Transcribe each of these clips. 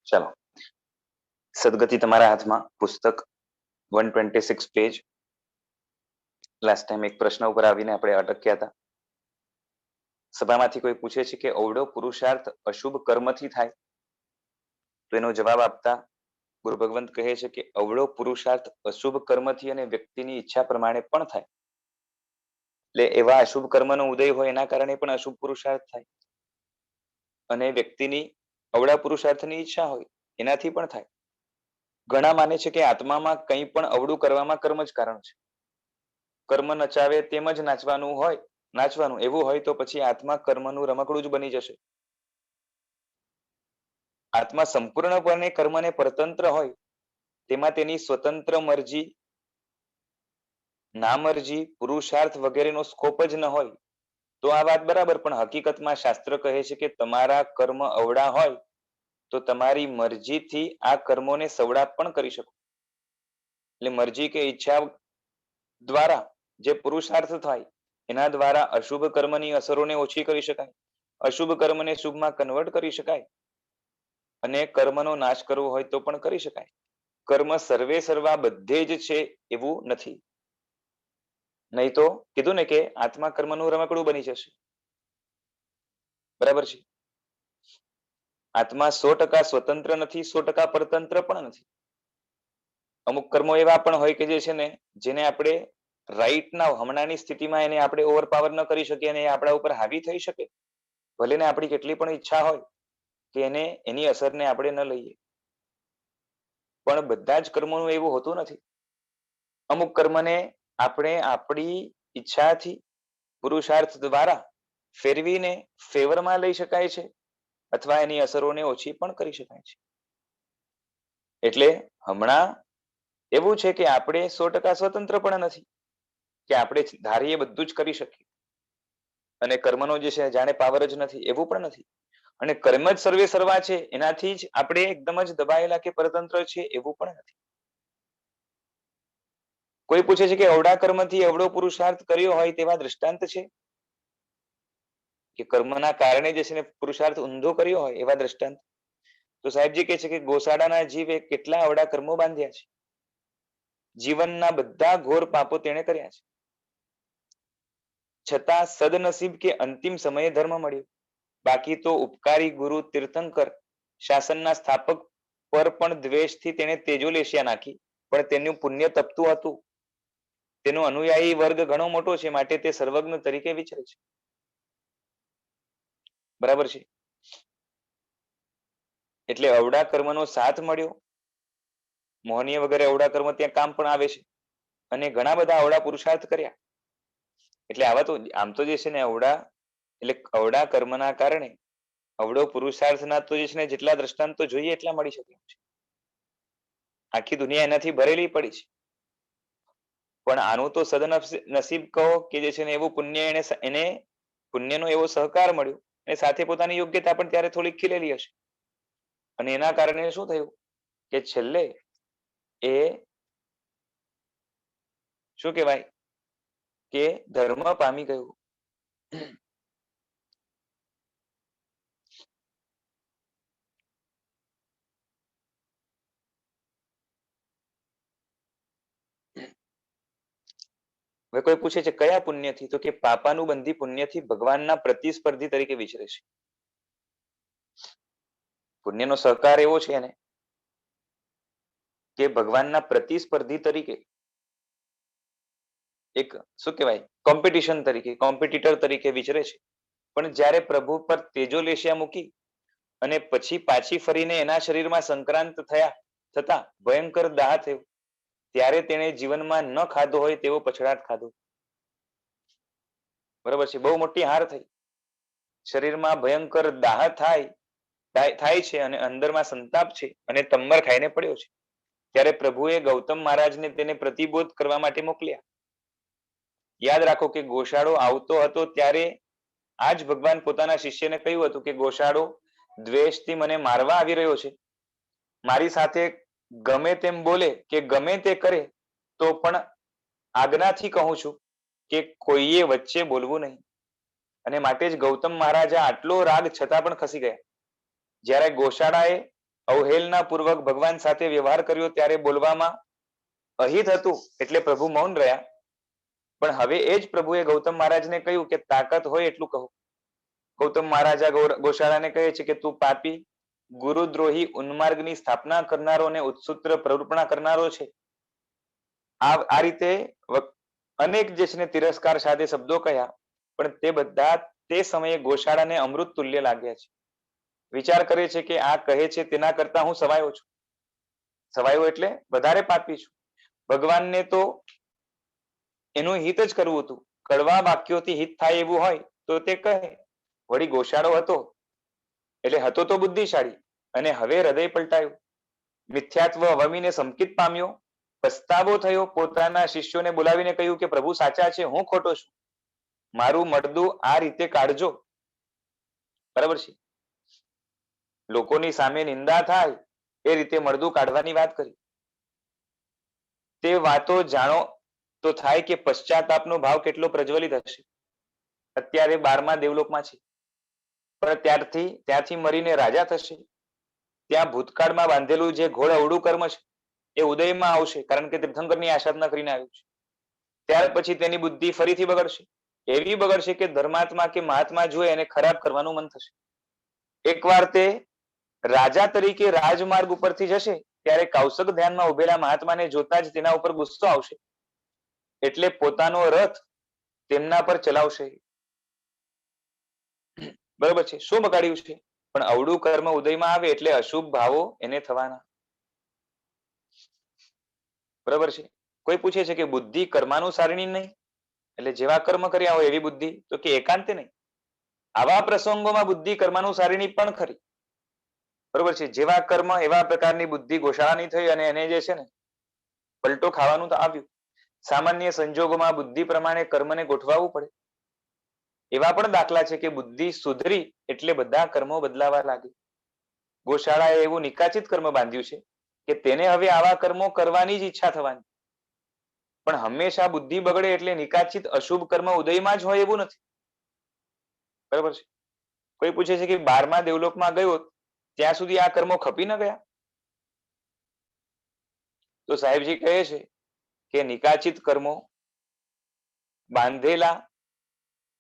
ચલો, સદગતિ તમારા હાથમાં પુસ્તક 126 પેજ. લાસ્ટ ટાઈમ એક પ્રશ્ન ઉપર આવીને આપણે અટક્યા હતા. સભામાંથી કોઈ પૂછે છે કે અવળો પુરુષાર્થ અશુભ કર્મથી થાય? તો એનો જવાબ આપતા ગુરુ ભગવંત કહે છે કે અવળો પુરુષાર્થ અશુભ કર્મથી અને વ્યક્તિની ઈચ્છા પ્રમાણે પણ થાય. એટલે એવા અશુભ કર્મનો ઉદય હોય એના કારણે પણ અશુભ પુરુષાર્થ થાય, અને વ્યક્તિની અવળા પુરુષાર્થની ઈચ્છા હોય એનાથી પણ થાય. ઘણા માને છે કે આત્મામાં કંઈ પણ અવળું કરવામાં કર્મ જ કારણ છે. કર્મ નચાવે તેમ જ નાચવાનું એવું હોય તો પછી આત્મા કર્મનું રમકડું જ બની જશે. આત્મા સંપૂર્ણપણે કર્મને પરતંત્ર હોય, તેમાં તેની સ્વતંત્ર મરજી, નામરજી, પુરુષાર્થ વગેરેનો સ્કોપ જ ન હોય તો આ વાત બરાબર. પણ હકીકતમાં શાસ્ત્ર કહે છે કે તમારા કર્મ અવળા હોય તો તમારી મરજીથી આ કર્મોને સવડા પણ કરી શકો. એટલે મરજી કે ઈચ્છા દ્વારા જે પુરુષાર્થ થાય એના દ્વારા અશુભ કર્મની અસરોને ઓછી કરી શકાય, અશુભ કર્મને શુભમાં કન્વર્ટ કરી શકાય, અને કર્મનો નાશ કરવો હોય તો પણ કરી શકાય. કર્મ સર્વે સર્વા બધે જ છે એવું નથી. નહીં તો કીધું ને કે આત્મા કર્મનું રમકડું બની જશે. બરાબર છે. આત્મા 100% સ્વતંત્ર નથી, 100% પરતંત્ર પણ નથી. અમુક કર્મો એવા પણ હોય કે જે છે ને, જેને આપણે રાઈટ નાઉ હમણાંની સ્થિતિમાં એને આપણે ઓવરપાવર ન કરી શકીએ અને એ આપણા ઉપર હાવી થઈ શકે. ભલે ને આપણી કેટલી પણ ઈચ્છા હોય કે એને એની અસરને આપણે ન લઈએ, પણ બધા જ કર્મોનું એવું હોતું નથી. અમુક કર્મને આપણે આપણી ઈચ્છાથી, પુરુષાર્થ દ્વારા ફેરવીને ફેવરમાં લઈ શકાય છે, અથવા એની અસરોને ઓછી પણ કરી શકાય છે. એટલે હમણાં એવું છે કે આપણે 100% સ્વતંત્ર પણ નથી કે આપણે ધારીએ બધું જ કરી શકીએ, અને કર્મનો જે છે જાણે પાવર જ નથી એવું પણ નથી. અને કર્મ જ સર્વે સર્વા છે એનાથી જ આપણે એકદમ જ દબાયેલા કે પરતંત્ર છે એવું પણ નથી. કોઈ પૂછે છે કે અવળા કર્મથી અવળો પુરુષાર્થ કર્યો હોય તેવા દ્રષ્ટાંત છે? કે કર્મના કારણે જે છે ને પુરુષાર્થ ઊંધો કર્યો હોય એવા દ્રષ્ટાંત? તો સાહેબજી કહે છે કે ગોસાડાના જીવે કેટલા અવળા કર્મો બાંધ્યા છે. જીવનના બધા ઘોર પાપો તેણે કર્યા છે, છતાં સદનસીબ કે અંતિમ સમયે ધર્મ મળ્યો. બાકી તો ઉપકારી ગુરુ તીર્થંકર શાસનના સ્થાપક પર પણ દ્વેષથી તેણે તેજોલેશિયા નાખી, પણ તેનું પુણ્ય તપતું હતું. તેનો અનુયાયી વર્ગ ઘણો મોટો છે, માટે તે સર્વજ્ઞ તરીકે વિચરે છે. બરાબર છે. એટલે અવળા કર્મનો સાથ મળ્યો. મોહનીય વગેરે અવળા કર્મ ત્યાં કામ પણ આવે છે, અને ઘણા બધા અવળા પુરુષાર્થ કર્યા. એટલે આવા તો આમ તો જે છે ને અવળા એટલે અવળા કર્મના કારણે અવળો પુરુષાર્થના તો જે છે ને જેટલા દ્રષ્ટાંતો જોઈએ એટલા મળી શકે છે. આખી દુનિયા એનાથી ભરેલી પડી છે. પણ આનું તો સદનસીબ કહો કે જે છે ને એવું પુણ્ય એને પુણ્યનો એવો સહકાર મળ્યો, અને સાથે પોતાની યોગ્યતા પણ ત્યારે થોડીક ખીલેલી હશે, અને એના કારણે શું થયું કે છેલ્લે એ શું કહેવાય કે ધર્મ પામી ગયું. હવે કોઈ પૂછે છે કયા પુણ્યથી? તો કે પાપાનું બંધી પુણ્યથી ભગવાનના પ્રતિસ્પર્ધી તરીકે વિચરે છે. પુણ્યનો સહકાર એવો છે ને કે ભગવાનના પ્રતિસ્પર્ધી તરીકે, એક શું કહેવાય કોમ્પિટિશન તરીકે, કોમ્પિટિટર તરીકે વિચરે છે. પણ જ્યારે પ્રભુ પર તેજોલેશિયા મૂકી અને પછી પાછી ફરીને એના શરીરમાં સંક્રાંત થતા ભયંકર દાહ થયો, ત્યારે તેણે જીવનમાં ન ખાધો હોય તેવો પછડાટ ખાધો. બરાબર છે. બહુ મોટી હાર થઈ. શરીરમાં ભયંકર દાહ થાય છે અને અંદરમાં સંતાપ છે, અને તંબર ખાઈને પડ્યો છે. ત્યારે પ્રભુએ ગૌતમ મહારાજને તેને પ્રતિબોધ કરવા માટે મોકલ્યા. યાદ રાખો કે ગોશાળો આવતો હતો ત્યારે આજ ભગવાન પોતાના શિષ્યને કહ્યું હતું કે ગોશાળો દ્વેષથી મને મારવા આવી રહ્યો છે. મારી સાથે ગમે તેમ બોલે કે ગમે તે કરે તો પણ આજ્ઞાથી કહું છું કે કોઈએ વચ્ચે બોલવું નહીં. અને માટે જ ગૌતમ મહારાજા આટલો રાગ છતાં પણ ખસી ગયા. જ્યારે ગોશાળાએ અવહેલના પૂર્વક ભગવાન સાથે વ્યવહાર કર્યો ત્યારે બોલવામાં અહિત હતું એટલે પ્રભુ મૌન રહ્યા. પણ હવે એ જ પ્રભુએ ગૌતમ મહારાજને કહ્યું કે તાકાત હોય એટલું કહો. ગૌતમ મહારાજા ગોશાળાને કહે છે કે તું પાપી, ગુરુદ્રોહી, ઉન્માર્ગની સ્થાપના કરનારો અને ઉત્સુત્ર પ્રવૃત્તિ કરનારો છે. આ રીતે અનેક જે છે ને તિરસ્કાર સાથે શબ્દો કહ્યા, પણ તે બધા તે સમયે ગોશાળાને અમૃત તુલ્ય લાગ્યા છે. વિચાર કરે છે કે આ કહે છે તેના કરતા હું સવાયો છું. સવાયો એટલે વધારે પાપી છું. ભગવાનને તો એનું હિત જ કરવું હતું. કડવા વાક્યોથી હિત થાય એવું હોય તો તે કહે. વળી ગોશાળો હતો એટલે હતો તો બુદ્ધિશાળી, અને હવે હૃદય પલટાયું, મિથ્યાત્વ અવમીને સંકિત પામ્યો, પસ્તાવો થયો, પોતાના શિષ્યોને બોલાવીને કહ્યું કે પ્રભુ સાચા છે, હું ખોટો છું, મારું મળદું આ રીતે કાઢજો. બરાબર છે. લોકોની સામે નિંદા થાય એ રીતે મળદું કાઢવાની વાત કરી. તે વાતો જાણો તો થાય કે પશ્ચાતાપનો ભાવ કેટલો પ્રજ્વલિત હશે. અત્યારે 12મા દેવલોકમાં છે, પણ ત્યાંથી મરીને રાજા થશે. ત્યાં ભૂતકાળમાં બાંધેલું જે ઘોર અવળું કર્મ છે એ ઉદયમાં આવશે, કારણ કે તીર્થંકરની આસાધના કરીને આવ્યું છે. ત્યાર પછી તેની બુદ્ધિ ફરીથી બગડશે. એવી બગડશે કે ધર્માત્મા કે મહાત્મા જોઈએ એને ખરાબ કરવાનું મન થશે. એકવાર તે રાજા તરીકે રાજમાર્ગ ઉપરથી જશે ત્યારે કૌશક ધ્યાનમાં ઉભેલા મહાત્માને જોતા જ તેના ઉપર ગુસ્સો આવશે, એટલે પોતાનો રથ તેમના પર ચલાવશે. બરોબર છે. શું બગાડ્યું છે? પણ અવળું કર્મ ઉદયમાં આવે એટલે અશુભ ભાવો એને થવાના. બરાબર છે. કોઈ પૂછે છે કે બુદ્ધિ કર્માનુસારિણી નહીં, એટલે જેવા કર્મ કર્યા હોય એવી બુદ્ધિ, તો કે એકાંતે નહીં. આવા પ્રસંગોમાં બુદ્ધિ કર્માનુસારિણી પણ ખરી. બરોબર છે. જેવા કર્મ એવા પ્રકારની બુદ્ધિ ગોશાળાની થઈ અને એને જે છે ને પલટો ખાવાનું તો આવ્યું. સામાન્ય સંજોગોમાં બુદ્ધિ પ્રમાણે કર્મને ગોઠવાવું પડે. એવા પણ દાખલા છે કે બુદ્ધિ સુધરી એટલે બધા કર્મો બદલાવા લાગે. ગોશાળાએ એવું નિકાચિત કર્મ બાંધ્યું છે કે તેને હવે આવા કર્મો કરવાની જ ઈચ્છા થવાની. પણ હંમેશા બુદ્ધિ બગડે એટલે નિકાચિત અશુભ કર્મ ઉદયમાં જ હોય એવું નથી. બરાબર છે. કોઈ પૂછે છે કે 12મા દેવલોકમાં ગયો ત્યાં સુધી આ કર્મો ખપી ન ગયા? તો સાહેબજી કહે છે કે નિકાચિત કર્મો બાંધેલા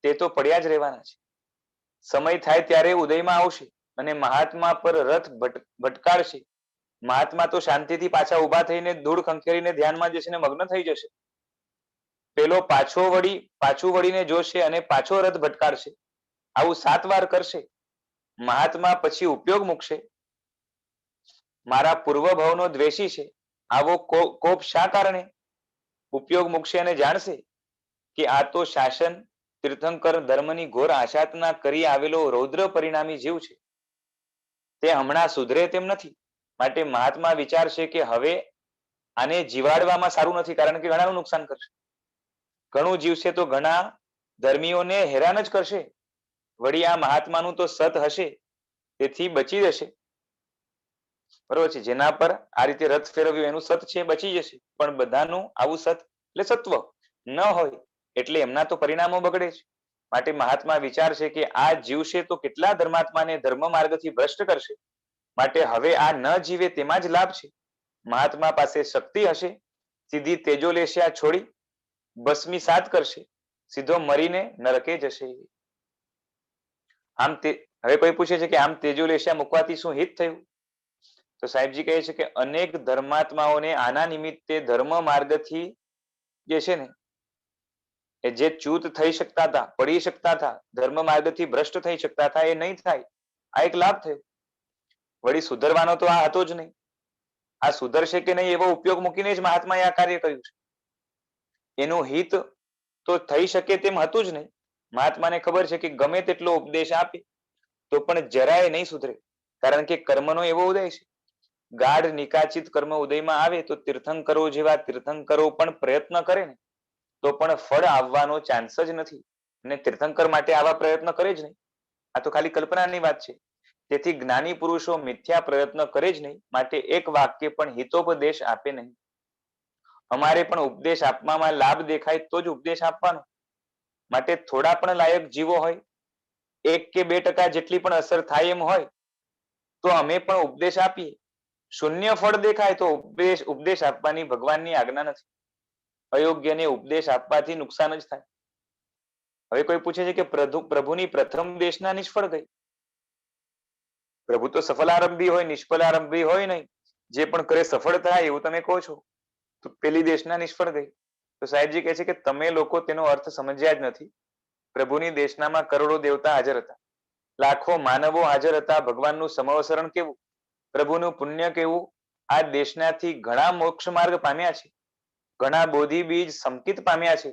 તે તો પડ્યા જ રહેવાના છે. સમય થાય ત્યારે ઉદયમાં આવશે અને મહાત્મા પર રથ ભટકાડશે. મહાત્મા તો શાંતિથી પાછા ઉભા થઈને ધૂળ ખંખેરીને ધ્યાનમાં જશે ને મગ્ન થઈ જશે. પેલો પાછું વળીને જોશે અને પાછો રથ ભટકાડશે. આવું 7 વાર કરશે. મહાત્મા પછી ઉપયોગ મૂકશે. મારા પૂર્વ ભાવનો દ્વેષી છે, આવો કોપ શા કારણે? ઉપયોગ મૂકશે અને જાણશે કે આ તો શાસન તીર્થંકર ધર્મની ઘોર આશાતના કરી આવેલો રૌદ્ર પરિણામી જીવ છે. તે હમણાં સુધરે તેમ નથી. માટે મહાત્મા વિચારશે કે હવે આને જીવાડવામાં સારું નથી, કારણ કે ઘણાનું નુકસાન કરશે. ઘણું જીવશે તો ઘણા ધર્મીઓને હેરાન જ કરશે. વળી આ મહાત્માનું તો સત હશે, તેથી બચી જશે. બરોબર છે. જેના પર આ રીતે રથ ફેરવ્યું એનું સત છે, બચી જશે. પણ બધાનું આવું સત એટલે સત્વ ન હોય એટલે એમના તો પરિણામો બગડે છે. માટે મહાત્મા વિચારશે કે આ જીવશે તો કેટલા ધર્માત્માને ધર્મ માર્ગથી ભ્રષ્ટ કરશે. માટે હવે આ ન જીવે તેમાં જ લાભ છે. મહાત્મા પાસે શક્તિ હશે, સીધી તેજોલેશિયા છોડી ભસ્મીસાત કરશે, સીધો મરીને નરકે જશે. આમ હવે કોઈ પૂછે છે કે આમ તેજોલેશિયા મૂકવાથી શું હિત થયું? તો સાહેબજી કહે છે કે અનેક ધર્માત્માઓને આના નિમિત્તે ધર્મ માર્ગથી જે છે ને એ જે ચ્યુત થઈ શકતા હતા, પડી શકતા હતા, ધર્મ માર્ગથી ભ્રષ્ટ થઈ શકતા હતા, એ નહીં થાય. આ એક લાભ થયો. વળી સુધરવાનો તો આ હતો જ નહીં. આ સુધરશે કે નહીં એવો ઉપયોગ મૂકીને જ મહાત્માએ આ કાર્ય કર્યું છે. એનું હિત તો થઈ શકે તેમ હતું જ નહીં. મહાત્માને ખબર છે કે ગમે તેટલો ઉપદેશ આપે તો પણ જરાય નહીં સુધરે, કારણ કે કર્મનો એવો ઉદય છે. ગાઢ નિકાચિત કર્મ ઉદયમાં આવે તો તીર્થંકરો જેવા તીર્થંકરો પણ પ્રયત્ન કરે ને તો પણ ફળ આવવાનો ચાન્સ જ નથી. અને તીર્થંકર માટે આવા પ્રયત્ન કરે જ નહીં. આ તો ખાલી કલ્પનાની વાત છે. તેથી જ્ઞાની પુરુષો મિથ્યા પ્રયત્ન કરે જ નહીં. માટે એક વાક્ય પણ હિતોપદેશ આપે નહીં. અમારે પણ ઉપદેશ આપવામાં લાભ દેખાય તો જ ઉપદેશ આપવાનો. માટે થોડા પણ લાયક જીવો હોય, 1 કે 2% જેટલી પણ અસર થાય એમ હોય તો અમે પણ ઉપદેશ આપીએ. શૂન્ય ફળ દેખાય તો ઉપદેશ આપવાની ભગવાનની આજ્ઞા નથી. અયોગ્યને ઉપદેશ આપવાથી નુકસાન જ થાય. હવે કોઈ પૂછે છે કે પ્રભુની પ્રથમ દેશના નિષ્ફળ ગઈ. પ્રભુ તો સફલારંભી હોય, નિષ્ફલારંભી હોય નહીં. જે પણ કરે સફળ થાય એવું તમે કહો છો. તો પેલી દેશના નિષ્ફળ ગઈ. તો સાહેબજી કહે છે કે તમે લોકો તેનો અર્થ સમજ્યા જ નથી. પ્રભુની દેશનામાં કરોડો દેવતા હાજર હતા, લાખો માનવો હાજર હતા. ભગવાનનું સમવસરણ કેવું, પ્રભુનું પુણ્ય કેવું. આ દેશનાથી ઘણા મોક્ષ માર્ગ પામ્યા છે, ઘણા બોધિ બીજ સંકિત પામ્યા છે.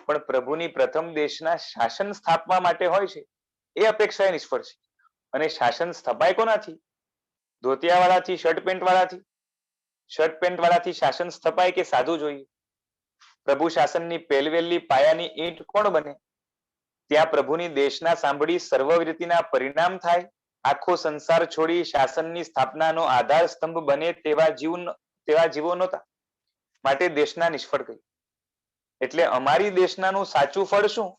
પણ પ્રભુની પ્રથમ દેશના શાસન સ્થાપવા માટે હોય છે એ અપેક્ષાએ નિષ્ફળ છે. અને શાસન સ્થપાય કોનાથી? ધોતિયાવાળાથી, શર્ટ પેન્ટ વાળાથી. શર્ટ પેન્ટ વાળાથી શાસન સ્થપાય કે સાધુ જોઈએ? પ્રભુ શાસનની પહેલવેલી પાયાની ઈંટ કોણ બને? ત્યાં પ્રભુની દેશના સાંભળી સર્વવૃત્તિના પરિણામ થાય. આખો સંસાર છોડી શાસનની સ્થાપનાનો આધાર સ્તંભ બને તેવા જીવો નહોતા. માટે દેશના નિષ્ફળ ગઈ. એટલે અમારી દેશનાનું સાચું ફળ શું?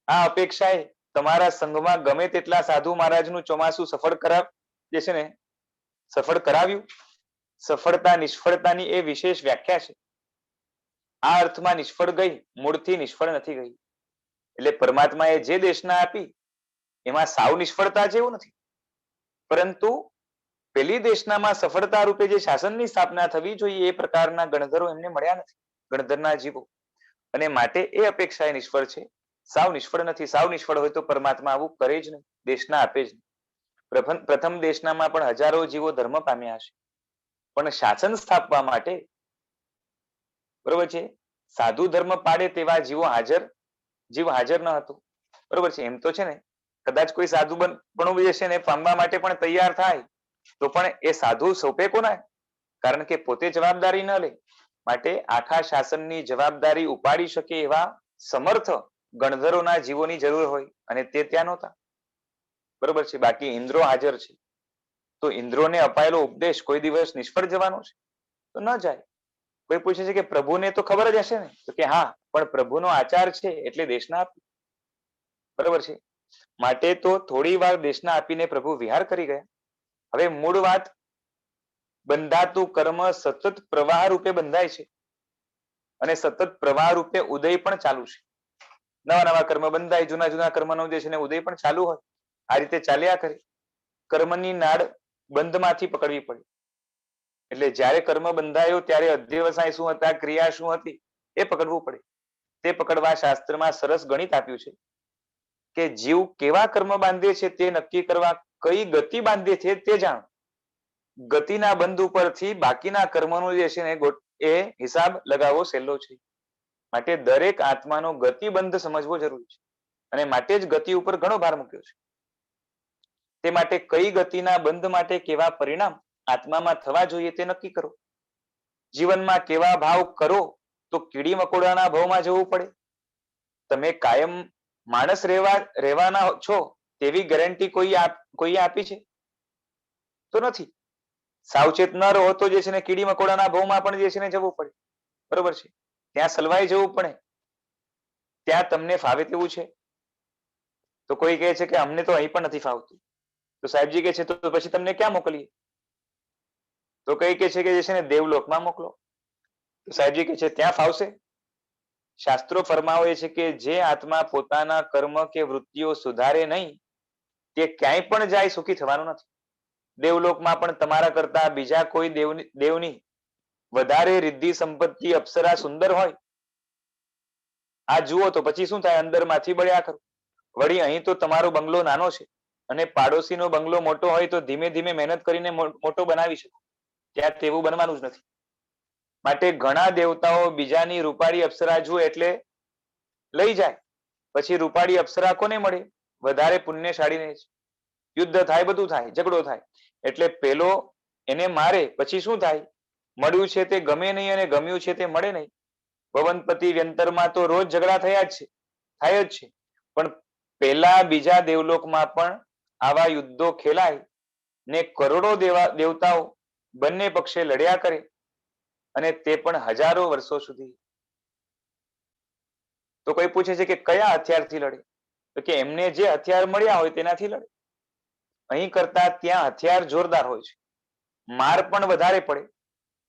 આ અપેક્ષાએ તમારા સંઘમાં ગમે તેટલા સાધુ મહારાજનું ચોમાસું સફળ કરાવ્યું. સફળતા નિષ્ફળતાની એ વિશેષ વ્યાખ્યા છે. આ અર્થમાં નિષ્ફળ ગઈ, મૂળથી નિષ્ફળ નથી ગઈ. એટલે પરમાત્માએ જે દેશના આપી એમાં સાવ નિષ્ફળતા જેવું નથી. પરંતુ પેલી દેશનામાં સફળતા રૂપે જે શાસનની સ્થાપના થવી જોઈએ એ પ્રકારના ગણધરો એમને મળ્યા નથી, ગણધરના જીવો. અને માટે એ અપેક્ષાએ નિષ્ફળ છે. સાવ નિષ્ફળ નથી. સાવ નિષ્ફળ હોય તો પરમાત્મા આવું કરે જ નહીં, દેશના આપે જ નહીં. પ્રથમ દેશનામાં પણ હજારો જીવો ધર્મ પામ્યા હશે, પણ શાસન સ્થાપવા માટે બરોબર છે સાધુ ધર્મ પાડે તેવા જીવ હાજર ન હતો. બરોબર છે. એમ તો છે ને કદાચ કોઈ સાધુ બનવું છે ને પામવા માટે પણ તૈયાર થાય તો પણ એ સાધુ સોંપે કોના? કારણ કે પોતે જવાબદારી ન લે. માટે આખા શાસનની જવાબદારી ઉપાડી શકે એવા સમર્થ ગણધરોના જીવોની જરૂર હોય, અને તે ત્યાં નહોતા. બરોબર છે. બાકી ઇન્દ્રો હાજર છે, તો ઇન્દ્રોને અપાયેલો ઉપદેશ કોઈ દિવસ નિષ્ફળ જવાનો છે? તો ન જાય. કોઈ પૂછે છે કે પ્રભુને તો ખબર જ હશે ને? તો કે હા, પણ પ્રભુનો આચાર છે એટલે દેશના આપી. બરોબર છે. માટે તો થોડી વાર દેશના આપીને પ્રભુ વિહાર કરી ગયા. હવે મૂળ વાત, બંધાતું કર્મ સતત પ્રવાહ રૂપે બંધાય છે અને સતત પ્રવાહ રૂપે ઉદય પણ ચાલુ છે. નવા નવા કર્મ બંધાય, જૂના જૂના કર્મનો જે છે ને ઉદય પણ ચાલુ હોય. આ રીતે ચાલ્યા કરે. કર્મની નાડ બંધમાંથી પકડવી પડે. એટલે જ્યારે કર્મ બંધાયો ત્યારે અધ્યવસાય શું હતા, ક્રિયા શું હતી એ પકડવું પડે. તે પકડવા શાસ્ત્રમાં સરસ ગણિત આપ્યું છે કે જીવ કેવા કર્મ બાંધે છે તે નક્કી કરવા કઈ ગતિ બાંધે છે તે જાણો. ગતિના બંધ ઉપરથી બાકીના કર્મનો જે છે ને એ હિસાબ લગાવવો સહેલો છે. માટે દરેક આત્માનો ગતિબંધ સમજવો જરૂરી છે, અને માટે જ ગતિ ઉપર ઘણો ભાર મૂક્યો છે. તે માટે કઈ ગતિના બંધ માટે કેવા પરિણામ આત્મામાં થવા જોઈએ તે નક્કી કરો. જીવનમાં કેવા ભાવ કરો તો કીડી મકોડાના ભાવમાં જવું પડે? તમે કાયમ માણસ રહેવાના છો તેવી ગેરંટી કોઈએ આપી છે? તો નથી. સાવચેત ન રહો તો જે છે ને કીડી મકોડાના ભાવમાં પણ જે છે ને જવું પડે. બરોબર છે. ત્યાં સલવાઈ જવું પડે. ત્યાં તમને ફાવે તેવું છે? તો કોઈ કહે છે કે અમને તો અહીં પણ નથી ફાવતું. તો સાહેબજી કહે છે તો પછી તમને ક્યાં મોકલીએ? તો કઈ કે છે કે જે છે ને દેવલોકમાં મોકલો. તો સાહેબજી કહે છે ત્યાં ફાવશે? શાસ્ત્રો ફરમાવે છે કે જે આત્મા પોતાના કર્મ કે વૃત્તિઓ સુધારે નહીં તે ક્યાંય પણ જાય સુખી થવાનું નથી. દેવલોકમાં પણ તમારા કરતા બીજા કોઈ દેવની વધારે રિદ્ધિ સંપત્તિ અપ્સરા સુંદર હોય, આ જુઓ તો પછી શું થાય? અંદરમાંથી બળ્યા કરો. વળી અહીં તો તમારો બંગલો નાનો છે અને પાડોશીનો બંગલો મોટો હોય તો ધીમે ધીમે મહેનત કરીને મોટો બનાવી શકો. ત્યાં તેવું બનવાનું જ નથી. માટે ઘણા દેવતાઓ બીજાની રૂપાળી અપ્સરા જુએ એટલે લઈ જાય. પછી રૂપાળી અપ્સરા કોને મળે? વધારે પુણ્યશાળીને જ. યુદ્ધ થાય, બધું થાય, ઝઘડો થાય. એટલે પેલો એને મારે પછી શું થાય? મળ્યું છે તે ગમે નહીં અને ગમ્યું છે તે મળે નહીં. ભવનપતિ વ્યંતરમાં તો રોજ ઝઘડા થયા જ છે, થાય જ છે. પણ પેલા બીજા દેવલોકમાં પણ આવા યુદ્ધો ખેલાય ને કરોડો દેવતાઓ બંને પક્ષે લડ્યા કરે, અને તે પણ હજારો વર્ષો સુધી. તો કોઈ પૂછે છે કે કયા હથિયારથી લડે? તો કે એમને જે હથિયાર મળ્યા હોય તેનાથી લડે. અહીં કરતા ત્યાં હથિયાર જોરદાર હોય છે, માર પણ વધારે પડે,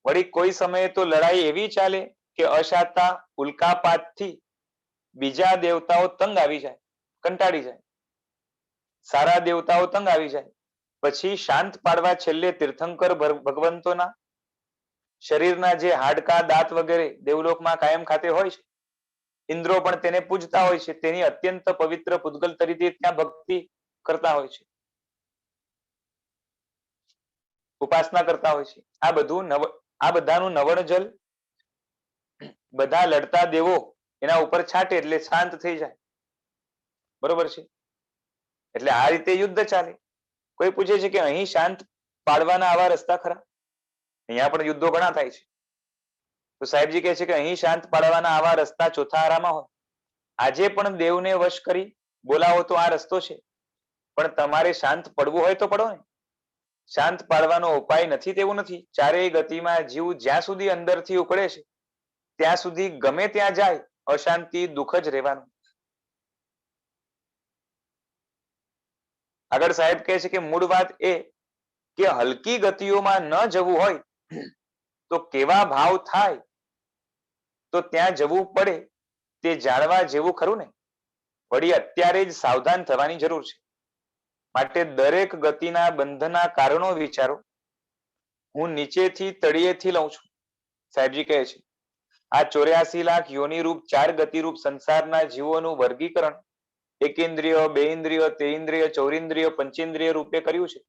વળી કોઈ સમયે તો લડાઈ એવી ચાલે કે અશાતા ઉલ્કાપાતથી બીજા દેવતાઓ તંગ આવી જાય, કંટાળી જાય, સારા દેવતાઓ તંગ આવી જાય, પછી શાંત પાડવા છેલ્લે તીર્થંકર ભગવંતોના શરીરના જે હાડકા દાંત વગેરે દેવલોકમાં કાયમ ખાતે હોય છે, ઇન્દ્રો પણ તેને પૂજતા હોય છે, તેની અત્યંત પવિત્ર પૂતગલ તરીકે ત્યાં ભક્તિ કરતા હોય છે, ઉપાસના કરતા હોય છે. આ બધાનું નવણ જલ બધા લડતા દેવો એના ઉપર છાંટે એટલે શાંત થઈ જાય, બરોબર છે. એટલે આ રીતે યુદ્ધ ચાલે. કોઈ પૂછે છે કે અહીં શાંત પાડવાના આવા રસ્તા ખરા? અહીંયા પણ યુદ્ધો ઘણા થાય છે. તો સાહેબજી કહે છે કે અહીં શાંત પાડવાના આવા રસ્તા ચોથા આરામાં હોય. આજે પણ દેવને વશ કરી બોલાવો તો આ રસ્તો છે, પણ તમારે શાંત પડવું હોય તો પડો ને. શાંત પાડવાનો ઉપાય નથી તેવું નથી. ચારેય ગતિમાં જીવ જ્યાં સુધી અંદરથી ઉકળે છે ત્યાં સુધી ગમે ત્યાં જાય અશાંતિ દુઃખ જ રહેવાનું. આગળ સાહેબ કહે છે કે મૂળ વાત એ કે હલકી ગતિઓમાં ન જવું હોય તો કેવા ભાવ થાય તો ત્યાં જવું પડે તે જાણવા જેવું ખરું ને. વળી અત્યારે જ સાવધાન થવાની જરૂર છે. માટે દરેક ગતિના બંધના કારણો વિચારો. હું નીચેથી તળિયેથી લઉં છું. સાહેબજી કહે છે આ 84 લાખ યોની રૂપ 4 ગતિરૂપ સંસારના જીવોનું વર્ગીકરણ એકેન્દ્રિય, બેઇન્દ્રિય, તેઇન્દ્રિય, ચૌરિન્દ્રિય, પંચેન્દ્રિય રૂપે કર્યું છે.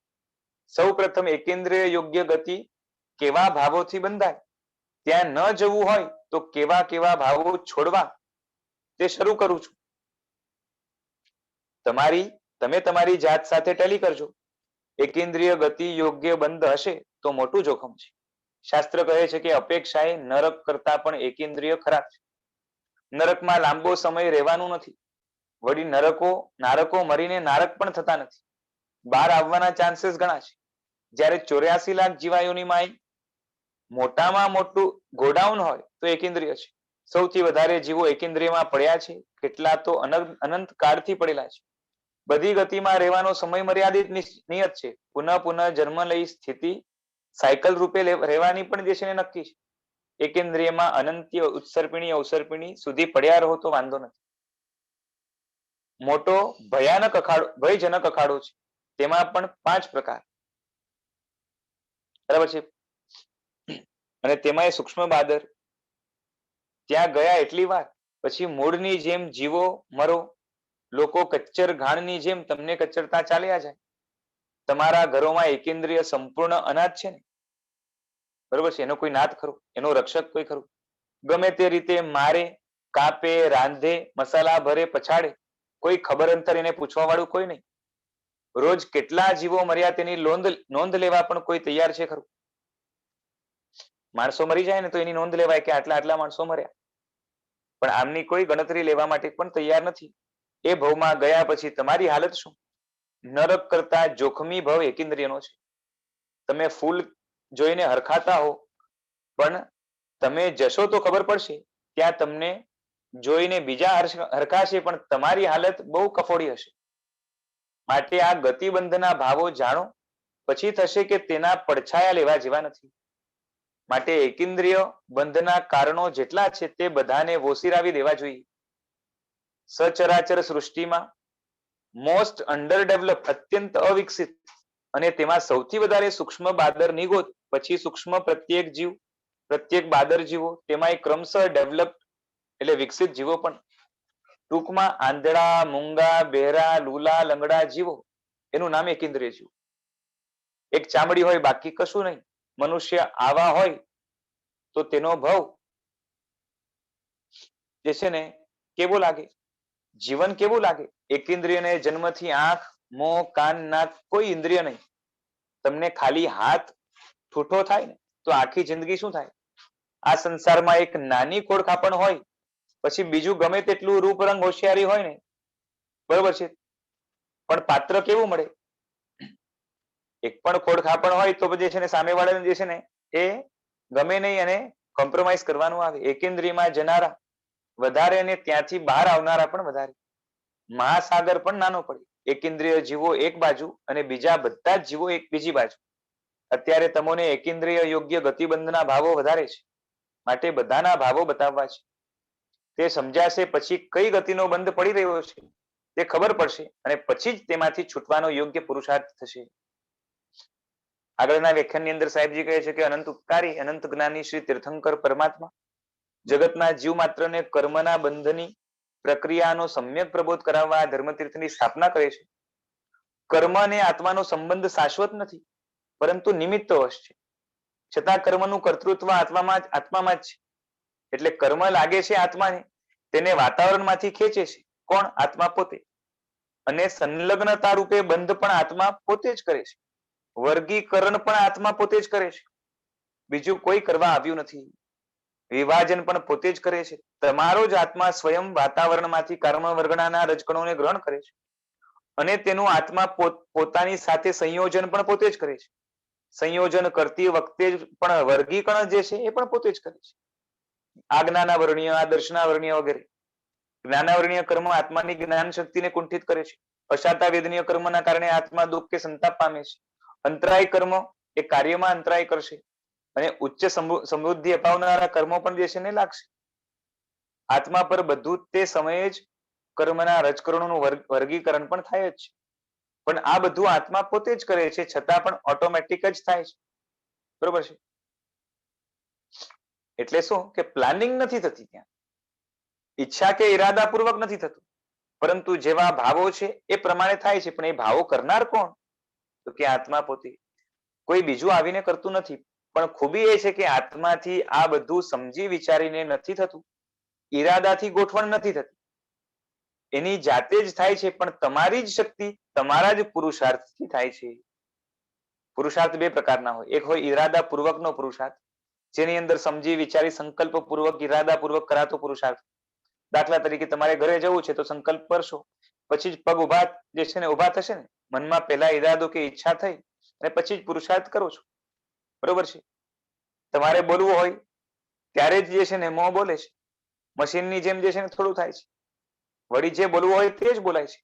સૌ પ્રથમ એકેન્દ્રિય યોગ્ય ગતિ કેવા ભાવોથી બંધાય ત્યાં ન જવું હોય તો કેવા કેવા ભાવો છોડવા તે શરૂ કરું છું. તમે તમારી જાત સાથે ટેલી કરજો. એકેન્દ્રિય ગતિ યોગ્ય બંધ હશે તો મોટું જોખમ છે. શાસ્ત્ર કહે છે કે અપેક્ષાએ નરક કરતા પણ એકેન્દ્રિય ખરાબ છે. નરકમાં લાંબો સમય રહેવાનું નથી. વળી નારકો મરીને નારક પણ થતા નથી. બહાર આવવાના ચાન્સીસ ઘણા છે. જ્યારે 84 લાખ જીવાયોનીમાં મોટામાં મોટું ગોડાઉન હોય તો એકેન્દ્રિય છે. સૌથી વધારે જીવો એકેન્દ્રિયમાં પડ્યા છે, કેટલા તો અનંત કાળથી પડેલા છે. બધી ગતિમાં રહેવાનો સમય મર્યાદિત નિયત છે. પુનઃ પુનઃ જન્મ લઈ સ્થિતિ સાયકલ રૂપે રહેવાની પણ જે છે ને નક્કી છે. એકેન્દ્રિયમાં અનંત્ય ઉત્સર્પિણી અવસર્પિણી સુધી પડ્યા રહો તો વાંધો નથી. મોટો ભયજનક અખાડો છે. તેમાં પણ 5 પ્રકાર, બરાબર છે. અને તેમાં સૂક્ષ્મ બાદર ત્યાં ગયા એટલી વાર પછી મૂળની જેમ જીવો મરો. લોકો કચ્ચર ઘાણની જેમ તમને કચ્ચરતા ચાલ્યા જાય. તમારા ઘરોમાં એકેન્દ્રિય સંપૂર્ણ અનાજ છે ને, બરોબર છે. એનો કોઈ નાથ ખરો? એનો રક્ષક કોઈ ખરું? ગમે તે રીતે મારે, કાપે, રાંધે, મસાલા ભરે, પછાડે, કોઈ ખબર અંતર એને પૂછવા વાળું કોઈ નહીં. રોજ કેટલા જીવો મર્યા તેની નોંધ લેવા પણ કોઈ તૈયાર છે ખરું? માણસો મરી જાય ને તો એની નોંધ લેવાય કે આટલા માણસો મર્યા, પણ આમની કોઈ ગણતરી લેવા માટે પણ તૈયાર નથી. એ ભવમાં ગયા પછી તમારી હાલત શું? નરક કરતા જોખમી ભવ એકેન્દ્રિયનો છે. તમે ફૂલ જોઈને હરખાતા હો, પણ તમે જશો તો ખબર પડશે ત્યાં તમને જોઈને બીજા હરખાશે, પણ તમારી હાલત બહુ કફોડી હશે. માટે આ ગતિબંધના ભાવો જાણો, પછી થશે કે તેના પડછાયા લેવા જેવા નથી. માટે એકેન્દ્રિય બંધના કારણો જેટલા છે તે બધાને વોસીરાવી દેવા જોઈએ. સચરાચર સૃષ્ટિમાં મોસ્ટ અંડર ડેવલપ, અત્યંત અવિકસિત અને તેમાં સૌથી વધારે સૂક્ષ્મ બાદર નિગોત, પછી સૂક્ષ્મ પ્રત્યેક જીવ, પ્રત્યેક બાદર જીવો, તેમાં ક્રમશઃ ડેવલપ એટલે વિકસિત જીવો પણ. ટૂંકમાં આંધળા, મૂંગા, બહેરા, લૂલા, લંગડા જીવો એનું નામ એકેન્દ્રિય જીવ. એક ચામડી હોય બાકી કશું નહીં. મનુષ્ય આવા હોય તો તેનો ભવ જે છે ને કેવો લાગે, જીવન કેવું લાગે? એકેન્દ્રિયને જન્મથી આંખ, મોં, કાન, નાક કોઈ ઇન્દ્રિય નહીં. તમને ખાલી હાથ ઠૂઠો થાય ને તો આખી જિંદગી શું થાય? આ સંસારમાં એક નાની ખોડખાપણ હોય પછી બીજું ગમે તેટલું રૂપ રંગ હોશિયારી હોય ને, બરોબર છે, પણ પાત્ર કેવું મળે? એક પણ ખોડખાપણ હોય તો જે છે ને સામેવાળાને જે છે ને એ ગમે નહીં અને કોમ્પ્રોમાઇઝ કરવાનું આવે. એકેન્દ્રિયમાં જનારા વધારે અને ત્યાંથી બહાર આવનારા પણ વધારે. મહાસાગર પણ નાનો પડે. એકેન્દ્રિય જીવો એક બાજુ અને બીજા બધા જ જીવો એક બીજી બાજુ. અત્યારે તમોને એકેન્દ્રિય યોગ્ય ગતિબંધના ભાવો વધારે છે, માટે બધાના ભાવો બતાવવા છે. તે સમજાશે પછી કઈ ગતિનો બંધ પડી રહ્યો છે તે ખબર પડશે અને પછી જ તેમાંથી છૂટવાનો યોગ્ય પુરુષાર્થ થશે. આગળના વ્યાખ્યાનની અંદર સાહેબજી કહે છે કે અનંત ઉપકારી અનંત જ્ઞાની શ્રી તીર્થંકર પરમાત્મા જગતના જીવ માત્રને કર્મના બંધની પ્રક્રિયાનો સમ્યક પ્રબોધ કરાવવા ધર્મતીર્થની સ્થાપના કરે છે. કર્મ અને આત્માનો સંબંધ શાશ્વત નથી, પરંતુ નિમિત્તવશ છે. છતાં કર્મનું કર્તૃત્વ આત્મામાં જ છે. એટલે કર્મ લાગે છે આત્માને, તેને વાતાવરણમાંથી ખેંચે છે કોણ? આત્મા પોતે. અને સંલગ્નતા રૂપે બંધ પણ આત્મા પોતે જ કરે છે. વર્ગીકરણ પણ આત્મા પોતે જ કરે છે, બીજું કોઈ કરવા આવ્યું નથી. વિભાજન પણ પોતે જ કરે છે. તમારો જ આત્મા સ્વયં વાતાવરણમાંથી કર્મ વર્ગણાના રજકણોને ગ્રહણ કરે છે અને તેનું આત્મા પોતાની સાથે સંયોજન પણ પોતે જ કરે છે. સંયોજન કરતી વખતે પણ વર્ગીકરણ જે છે એ પણ પોતે જ કરે છે. આજ્ઞાના વર્ણ્ય, આદર્શના વર્ણ્ય વગેરે. જ્ઞાનાવર્ણીય કર્મ આત્માની જ્ઞાન શક્તિને કુંઠિત કરે છે. અશાતા વેદનીય કર્મના કારણે આત્મા દુઃખ કે સંતાપ પામે છે. અંતરાય કર્મ એ કાર્યમાં અંતરાય કરશે અને ઉચ્ચ સમૃદ્ધિ અપાવનારા કર્મો પણ જે છે ને લાગશે. આત્મા પર બધું તે સમયે જ કર્મના રજકરણોનું વર્ગીકરણ પણ થાય જ છે. પણ આ બધું આત્મા પોતે જ કરે છે, છતાં પણ ઓટોમેટિક જ થાય છે. બરોબર છે? એટલે શું કે પ્લાનિંગ નથી થતી, ત્યાં ઈચ્છા કે ઈરાદાપૂર્વક નથી થતું, પરંતુ જેવા ભાવો છે એ પ્રમાણે થાય છે. પણ એ ભાવો કરનાર કોણ? તો કે આત્મા પોતે. કોઈ બીજું આવીને કરતું નથી. પણ ખૂબી એ છે કે આત્માથી આ બધું સમજી વિચારીને નથી થતું, ઈરાદાથી ગોઠવણ નથી થતી, એની જાતે જ થાય છે. પણ તમારી જ શક્તિ, તમારા જ પુરુષાર્થથી થાય છે. પુરુષાર્થ બે પ્રકારના હોય. એક હોય ઈરાદાપૂર્વકનો પુરુષાર્થ, જેની અંદર સમજી વિચારી સંકલ્પપૂર્વક ઈરાદાપૂર્વક કરાતો પુરુષાર્થ. દાખલા તરીકે તમારે ઘરે જવું છે તો સંકલ્પ કરશો, પછી જ પગ ઉભા જે છે ને ઉભા થશે ને, મનમાં પહેલા ઈરાદો કે ઈચ્છા થઈ અને પછી જ પુરુષાર્થ કરો છો. બરોબર છે? તમારે બોલવું હોય ત્યારે જ જે છે ને મોં બોલે છે, મશીનની જેમ જે છે ને થોડું થાય છે. વળી જે બોલવું હોય તે જ બોલાય છે.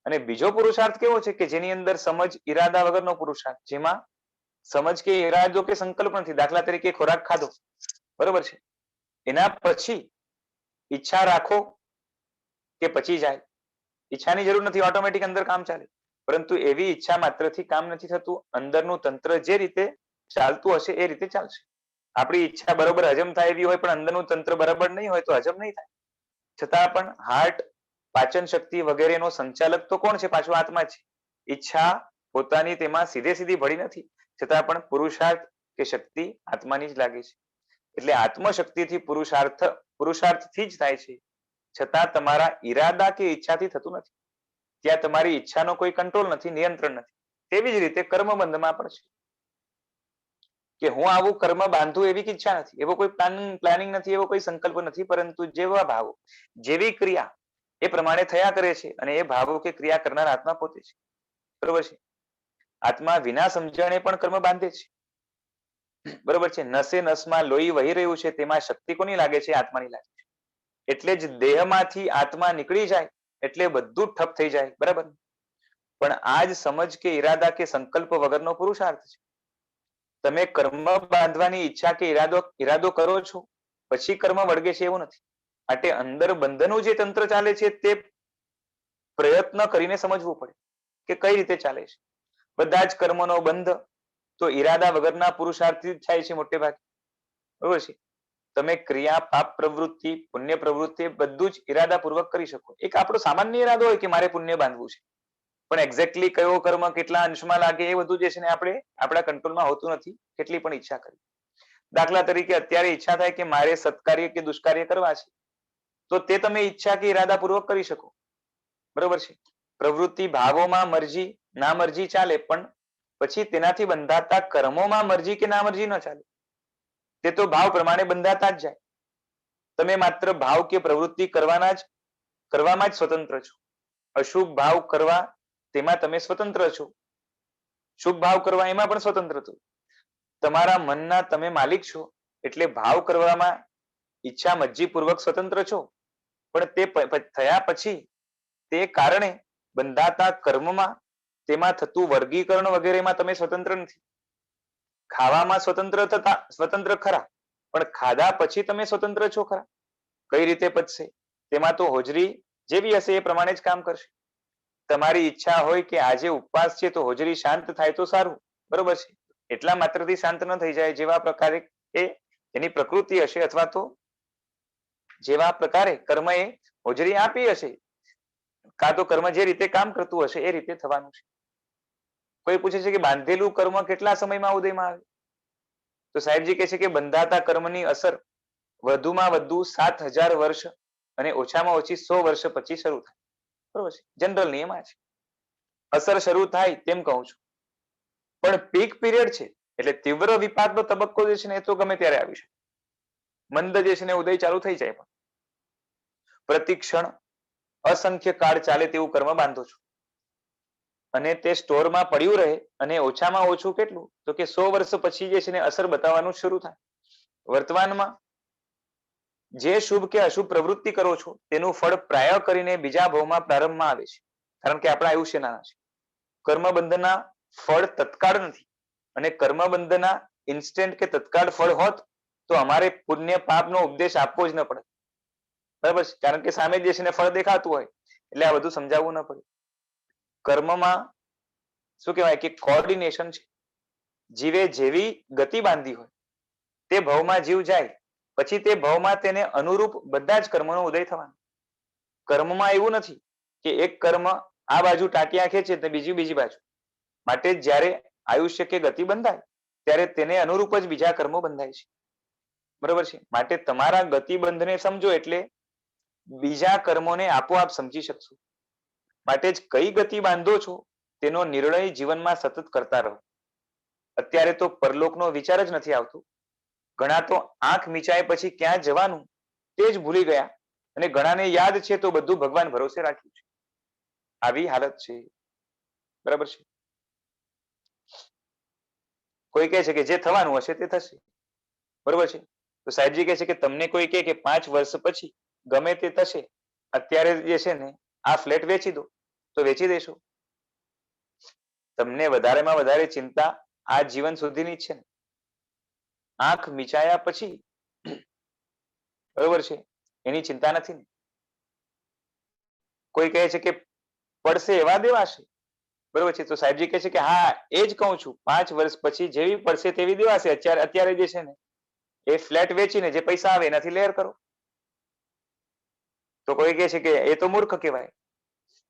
અને બીજો પુરુષાર્થ કેવો છે કે જેની અંદર સમજ ઈરાદા વગરનો પુરુષાર્થ, જેમાં સમજ કે ઈરાદો કે સંકલ્પ નથી. દાખલા તરીકે ખોરાક ખાધો, બરોબર છે, એના પછી ઈચ્છા રાખો કે પછી જાય, ઈચ્છાની જરૂર નથી, ઓટોમેટિક અંદર કામ ચાલે. પરંતુ એવી ઈચ્છા માત્રથી કામ નથી થતું. અંદરનું તંત્ર જે રીતે ચાલતું હશે એ રીતે ચાલશે. આપણી ઈચ્છા બરોબર હજમ થાય એવી હોય, પણ અંદરનું તંત્ર બરાબર નહીં હોય તો હજમ નહીં થાય. છતાં પણ હાર્ટ, પાચન શક્તિ વગેરેનો સંચાલક તો કોણ છે? પાછું આત્મા છે. ઈચ્છા પોતાની તેમાં સીધે સીધી ભળી નથી, છતાં પણ પુરુષાર્થ કે શક્તિ આત્માની જ લાગે છે. એટલે આત્મશક્તિથી પુરુષાર્થથી જ થાય છે, છતાં તમારા ઈરાદા કે ઈચ્છાથી થતું નથી. ત્યાં તમારી ઈચ્છાનો કોઈ કંટ્રોલ નથી, નિયંત્રણ નથી. તેવી જ રીતે કર્મબંધમાં પણ છે કે હું આવું કર્મ બાંધું એવી ઈચ્છા નથી, એવો કોઈ પ્લાનિંગ નથી, એવો કોઈ સંકલ્પ નથી, પરંતુ જેવા ભાવો, જેવી ક્રિયા એ પ્રમાણે થયા કરે છે. અને એ ભાવો કે ક્રિયા કરનાર આત્મા પોતે છે. બરોબર છે? આત્મા વિના સમજણે પણ કર્મ બાંધે છે. બરોબર છે? નસે નસમાં લોહી વહી રહ્યું છે, તેમાં શક્તિ કોની લાગે છે? આત્માની લાગે છે. એટલે જ દેહમાંથી આત્મા નીકળી જાય એટલે બધું ઠપ થઈ જાય. બરાબર? પણ આ જ સમજ કે ઈરાદા કે સંકલ્પ વગરનો પુરુષાર્થ છે. તમે કર્મ બાંધવાની ઈચ્છા કે ઈરાદો કરો છો, પછી કર્મ વળગે છે એવું નથી. માટે અંદર બંધનું જે તંત્ર ચાલે છે તે પ્રયત્ન કરીને સમજવું પડે કે કઈ રીતે ચાલે છે. બધા જ કર્મનો બંધ તો ઈરાદા વગરના પુરુષાર્થથી જ થાય છે મોટે ભાગે. બરોબર છે? તમે ક્રિયા, પાપ પ્રવૃત્તિ, પુણ્ય પ્રવૃત્તિ બધું જ ઈરાદાપૂર્વક કરી શકો. એક આપણો સામાન્ય ઈરાદો હોય કે મારે પુણ્ય બાંધવું છે, પણ એક્ઝેક્ટલી કયો કર્મ કેટલા અંશમાં લાગે એ બધું જે છે ને આપણે આપણા કંટ્રોલમાં હોતું નથી, કેટલી પણ ઈચ્છા કરી. દાખલા તરીકે અત્યારે ઈચ્છા થાય કે મારે સત્કાર્ય કે દુષ્કાર્ય કરવા છે, તો તે તમે ઈચ્છા કે ઈરાદાપૂર્વક કરી શકો. બરોબર છે? પ્રવૃત્તિ ભાવોમાં મરજી ના મરજી ચાલે, પણ પછી તેનાથી બંધાતા કર્મોમાં મરજી કે ના મરજી ન ચાલે. તે તો ભાવ પ્રમાણે બંધાતા જ જાય. તમે માત્ર ભાવ કે પ્રવૃત્તિ કરવામાં જ સ્વતંત્ર છો. અશુભ ભાવ કરવા તેમાં તમે સ્વતંત્ર છો. શુભ ભાવ કરવા એમાં પણ સ્વતંત્ર છો. તમારા મનના તમે માલિક છો, એટલે ભાવ કરવામાં ઈચ્છા મરજીપૂર્વક સ્વતંત્ર છો. પણ તે થયા પછી તે કારણે બંધાતા કર્મમાં તેમાં થતું વર્ગીકરણ વગેરેમાં તમે સ્વતંત્ર નથી. ખાવામાં સ્વતંત્ર ખરા, પણ ખાધા પછી તમે સ્વતંત્ર છો ખરા? કઈ રીતે પચશે? તેમાં તો હોજરી જેવી હશે એ પ્રમાણે જ કામ કરશે. તમારી ઈચ્છા હોય કે આજે ઉપવાસ છે તો હોજરી શાંત થાય તો સારું, બરોબર છે. એટલા માત્રથી શાંત ન થઈ જાય. જેવા પ્રકારે એ એની પ્રકૃતિ હશે અથવા તો જેવા પ્રકારે કર્મ એ હોજરી આપી હશે, કાં તો કર્મ જે રીતે કામ કરતું હશે એ રીતે થવાનું છે. કોઈ પૂછે છે કે બાંધેલું કર્મ કેટલા સમયમાં ઉદયમાં આવે? તો સાહેબજી કહે છે કે બંધાતા કર્મની અસર વધુમાં વધુ 7,000 વર્ષ અને ઓછામાં ઓછી 100 વર્ષ પછી શરૂ થાય, બરોબર છે. જનરલ નિયમ આ છે. અસર શરૂ થાય તેમ કહું છું. પણ પીક પીરિયડ છે એટલે તીવ્ર વિપાકનો તબક્કો જે છે ને એ તો ગમે ત્યારે આવી શકે. મંદ જે છે ને ઉદય ચાલુ થઈ જાય, પણ પ્રતિક્ષણ અસંખ્ય કાળ ચાલે તેવું કર્મ બાંધો છો અને તે સ્ટોરમાં પડ્યું રહે અને ઓછામાં ઓછું કેટલું, તો કે 100 વર્ષ પછી જે છે ને અસર બતાવવાનું શરૂ થાય. વર્તમાનમાં જે શુભ કે અશુભ પ્રવૃત્તિ કરો છો તેનું ફળ પ્રાય કરીને બીજા ભાવમાં પ્રારંભમાં આવે છે, કારણ કે આપણા આયુષ્ય નાના છે. કર્મબંધના ફળ તત્કાળ નથી, અને કર્મબંધના ઇન્સ્ટન્ટ કે તત્કાળ ફળ હોત તો અમારે પુણ્ય પાપનો ઉપદેશ આપવો જ ન પડે, બરાબર છે. કારણ કે સામે જે છે ને ફળ દેખાતું હોય એટલે આ બધું સમજાવવું ન પડે. કર્મમાં શું કહેવાય કે કોઓર્ડિનેશન છે. જીવે જેવી ગતિ બાંધી હોય તે ભાવમાં જીવ જાય પછી તે ભાવમાં તેને અનુરૂપ બધા જ કર્મનો ઉદય થવાનો. કર્મમાં એવું નથી કે એક કર્મ આ બાજુ ટાંટિયા ખેંચે તો બીજી બાજુ. માટે જ્યારે આયુષ્ય કે ગતિ બંધાય ત્યારે તેને અનુરૂપ જ બીજા કર્મો બંધાય છે, બરોબર છે. માટે તમારા ગતિબંધને સમજો એટલે બીજા કર્મોને આપોઆપ સમજી શકશો. માટે જ કઈ ગતિ બાંધો છો તેનો નિર્ણય જીવનમાં સતત કરતા રહો. અત્યારે તો પરલોકનો વિચાર જ નથી આવતો. ઘણા તો આંખ મીચાય પછી ક્યાં જવાનું તે જ ભૂલી ગયા, અને ઘણાને યાદ છે તો બધું ભગવાન ભરોસે રાખ્યું છે. આવી હાલત છે, બરાબર છે. કોઈ કહે છે કે જે થવાનું હશે તે થશે, બરોબર છે. તો સાહેબજી કહે છે કે તમને કોઈ કહે કે 5 વર્ષ પછી ગમે તે થશે, અત્યારે જે છે ને આ ફ્લેટ વેચી દો, તો વેચી દેશો? તમને વધારેમાં વધારે ચિંતા આ જીવન સુધીની જ છે ને. આંખ મીચાયા પછી, બરોબર છે, એની ચિંતા નથી ને. કોઈ કહે છે કે પડશે એવા દેવાશે, બરોબર છે. તો સાહેબજી કહે છે કે હા એ જ કહું છું, 5 વર્ષ પછી જેવી પડશે તેવી દેવાશે. અત્યારે જે છે ને એ ફ્લેટ વેચીને જે પૈસા આવે એનાથી લેર કરો. તો કોઈ કહે છે કે એ તો મૂર્ખ કહેવાય.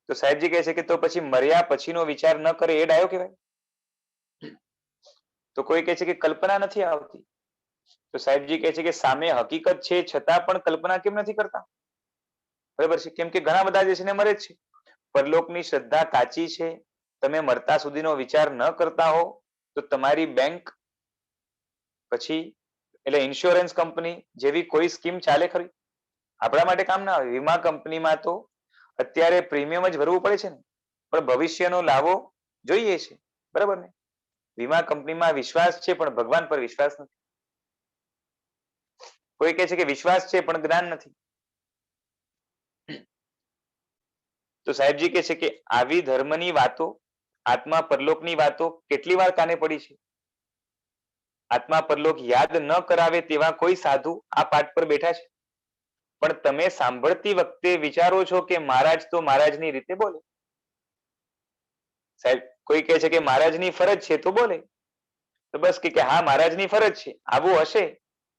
તો સાહેબજી કહે છે કે તો પછી મર્યા પછીનો વિચાર ન કરે એ ડાયો કહેવાય. તો કોઈ કહે છે કે કલ્પના નથી આવતી. તો સાહેબજી કહે છે કે સામે હકીકત છે છતાં પણ કલ્પના કેમ નથી કરતા? બરાબર છે. કેમ કે ઘણા બધા જે છે ને મરે જ છે. પરલોકની શ્રદ્ધા કાચી છે. તમે મરતા સુધીનો વિચાર ન કરતા હો તો તમારી બેંક પછી એટલે ઇન્સ્યોરન્સ કંપની જેવી કોઈ સ્કીમ ચાલે ખરી? આપણા માટે કામ ના આવે. વીમા કંપનીમાં તો અત્યારે પ્રીમિયમ જ ભરવું પડે છે ને, પણ ભવિષ્યનો લાવો જોઈએ છે, બરાબર ને. વીમા કંપનીમાં વિશ્વાસ છે પણ ભગવાન પર વિશ્વાસ નથી. કોઈ કહે છે કે વિશ્વાસ છે પણ જ્ઞાન નથી. તો સાહેબજી કહે છે કે આવી ધર્મની વાતો, આત્મા પરલોકની વાતો કેટલી વાર કાને પડી છે? આત્મા પરલોક યાદ ન કરાવે તેવા કોઈ સાધુ આ પાઠ પર બેઠા છે, પણ તમે સાંભળતી વખતે વિચારો છો કે મહારાજ તો મહારાજની રીતે બોલે. સાહેબ કોઈ કહે છે કે મહારાજની ફરજ છે તો બોલે, તો બસ કે હા મહારાજની ફરજ છે, આવું હશે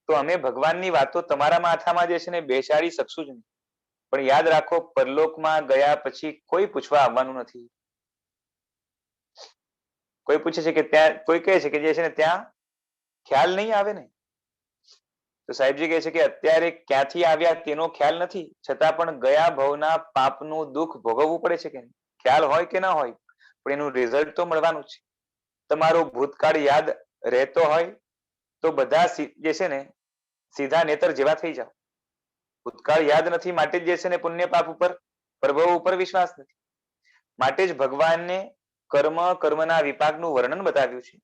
તો અમે ભગવાનની વાતો તમારા માથામાં જે છે ને બેસાડી શકશું જ નહીં. પણ યાદ રાખો, પરલોકમાં ગયા પછી કોઈ પૂછવા આવવાનું નથી. કોઈ પૂછે છે કે ત્યાં, કોઈ કહે છે કે જે છે ને ત્યાં ખ્યાલ નહીં આવે ને. તો સાહેબજી કહે છે કે અત્યારે ક્યાંથી આવ્યા તેનો ખ્યાલ નથી, છતાં પણ ગયા ભવના પાપનું દુઃખ ભોગવવું પડે છે કે નહીં? ખ્યાલ હોય કે ના હોય પણ એનું રિઝલ્ટ તો મળવાનું છે. તમારો ભૂતકાળ યાદ રહેતો હોય તો બધા જે છે ને સીધા નેતર જેવા થઈ જાવ. ભૂતકાળ યાદ નથી માટે જ જે છે ને પુણ્ય પાપ ઉપર, પ્રભવ ઉપર વિશ્વાસ નથી. માટે જ ભગવાને કર્મના વિપાકનું વર્ણન બતાવ્યું છે,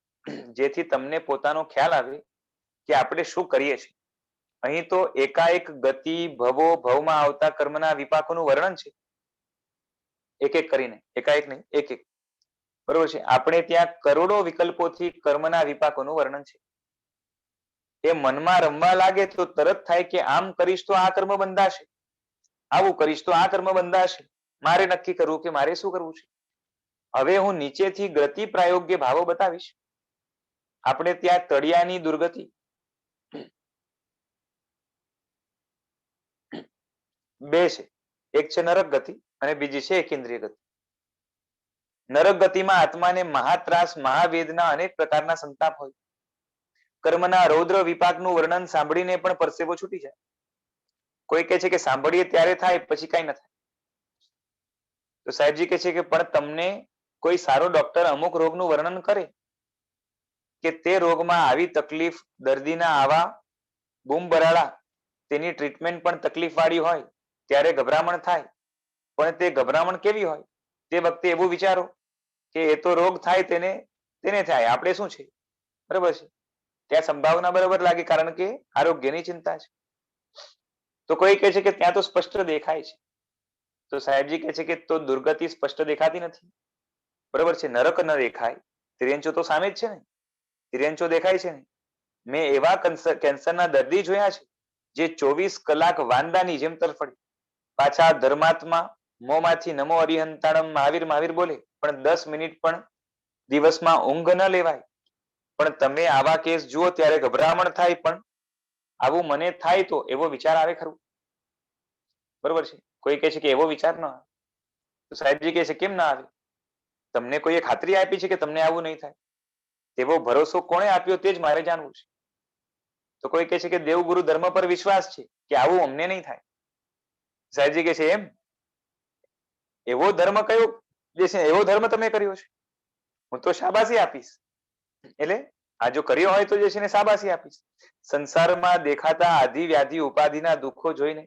જેથી તમને પોતાનો ખ્યાલ આવે કે આપણે શું કરીએ છીએ. અહીં તો એકાએક ગતિ ભવો ભવમાં આવતા કર્મના વિપાકોનું વર્ણન છે. એક એક કરીને, એકાએક નહીં, એક એક. બરોબર છે. આપણે ત્યાં કરોડો વિકલ્પોથી કર્મના વિપાકોનું વર્ણન છે. એ મનમાં રમવા લાગે તો તરત થાય કે આમ કરીશ તો આ કર્મ બંધાશે, આવું કરીશ તો આ કર્મ બંધાશે. મારે નક્કી કરવું કે મારે શું કરવું છે. હવે હું નીચેથી ગતિ પ્રાયોગ્ય ભાવો બતાવીશ. આપણે ત્યાં તળિયાની દુર્ગતિ, બે છે. એક છે નરક ગતિ અને બીજી છે એકેન્દ્રિય ગતિ. નરક ગતિમાં આત્માને મહાત્રાસ, મહાવેદના, અનેક પ્રકારના સંતાપ હોય. કર્મના રૌદ્ર વિપાકનું વર્ણન સાંભળીને પણ પરસેવો છૂટી જાય. કોઈ કહે છે કે સાંભળીએ ત્યારે થાય, પછી કઈ ન થાય. તો સાહેબજી કહે છે કે પણ તમને કોઈ સારો ડોક્ટર અમુક રોગનું વર્ણન કરે કે તે રોગમાં આવી તકલીફ, દર્દીના આવા બૂમ બરાડા, તેની ટ્રીટમેન્ટ પણ તકલીફ વાળી હોય, ત્યારે ગભરામણ થાય. પણ તે ગભરામણ કેવી હોય? તે વખતે એવું વિચારો કે એ તો રોગ થાય તેને થાય, આપણે શું છે. બરાબર છે. ત્યાં સંભાવના બરાબર લાગે, કારણ કે આરોગ્યની ચિંતા છે. તો કોઈ કહે છે કે ત્યાં તો સ્પષ્ટ દેખાય છે. તો સાહેબજી કહે છે કે તો દુર્ગતિ સ્પષ્ટ દેખાતી નથી. બરાબર છે. નરક ન દેખાય, તિર્યંચો તો સામે જ છે ને, તિર્યંચો દેખાય છે ને. મેં એવા કેન્સરના દર્દી જોયા છે જે 24 કલાક વાંદાની જેમ તરફડે, પાછા ધર્માત્મા મોંમાંથી નમો અરિહંતાણમ મહાવીર મહાવીર બોલે, પણ 10 મિનિટ પણ દિવસમાં ઊંઘ ન લેવાય. પણ તમે આવા કેસ જુઓ ત્યારે ગભરામણ થાય, પણ આવું મને થાય તો એવો વિચાર આવે ખરું? બરોબર છે. કોઈ કહે છે કે એવો વિચાર ન આવે. તો સાહેબજી કહે છે કેમ ના આવે? તમને કોઈએ ખાતરી આપી છે કે તમને આવું નહીં થાય? તેવો ભરોસો કોણે આપ્યો તે જ મારે જાણવું છે. તો કોઈ કહે છે કે દેવગુરુ ધર્મ પર વિશ્વાસ છે કે આવું અમને નહીં થાય. સાહેબજી કહે છે એમ? એવો ધર્મ કયો જે છે, એવો ધર્મ તમે કર્યો છે? હું તો શાબાશી આપીશ. એટલે આ જો કર્યો હોય તો જે છે ને શાબાશી આપીશ. સંસારમાં દેખાતા આધિ વ્યાધિ ઉપાધિના દુઃખો જોઈને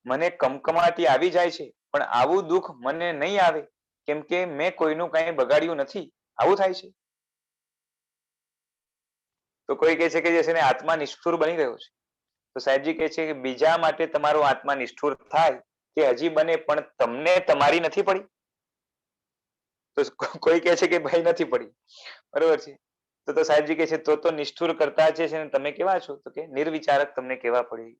મને કમકમાટી આવી જાય છે, પણ આવું દુઃખ મને નહીં આવે, કેમ કે મેં કોઈનું કંઈ બગાડ્યું નથી. આવું થાય છે. તો કોઈ કહે છે કે જે છે ને આત્મા નિષ્ઠુર બની ગયો છે. તો સાહેબજી કહે છે કે બીજા માટે તમારો આત્મા નિષ્ઠુર થાય કે હજી બને, પણ તમને તમારી નથી પડી. તો કોઈ કહે છે કે ભાઈ નથી પડી. બરોબર છે. તો સાહેબજી કહે છે તો નિષ્ઠુર કરતા જે છે ને તમે કેવા છો? તો કે નિર્વિચારક તમને કેવા પડી.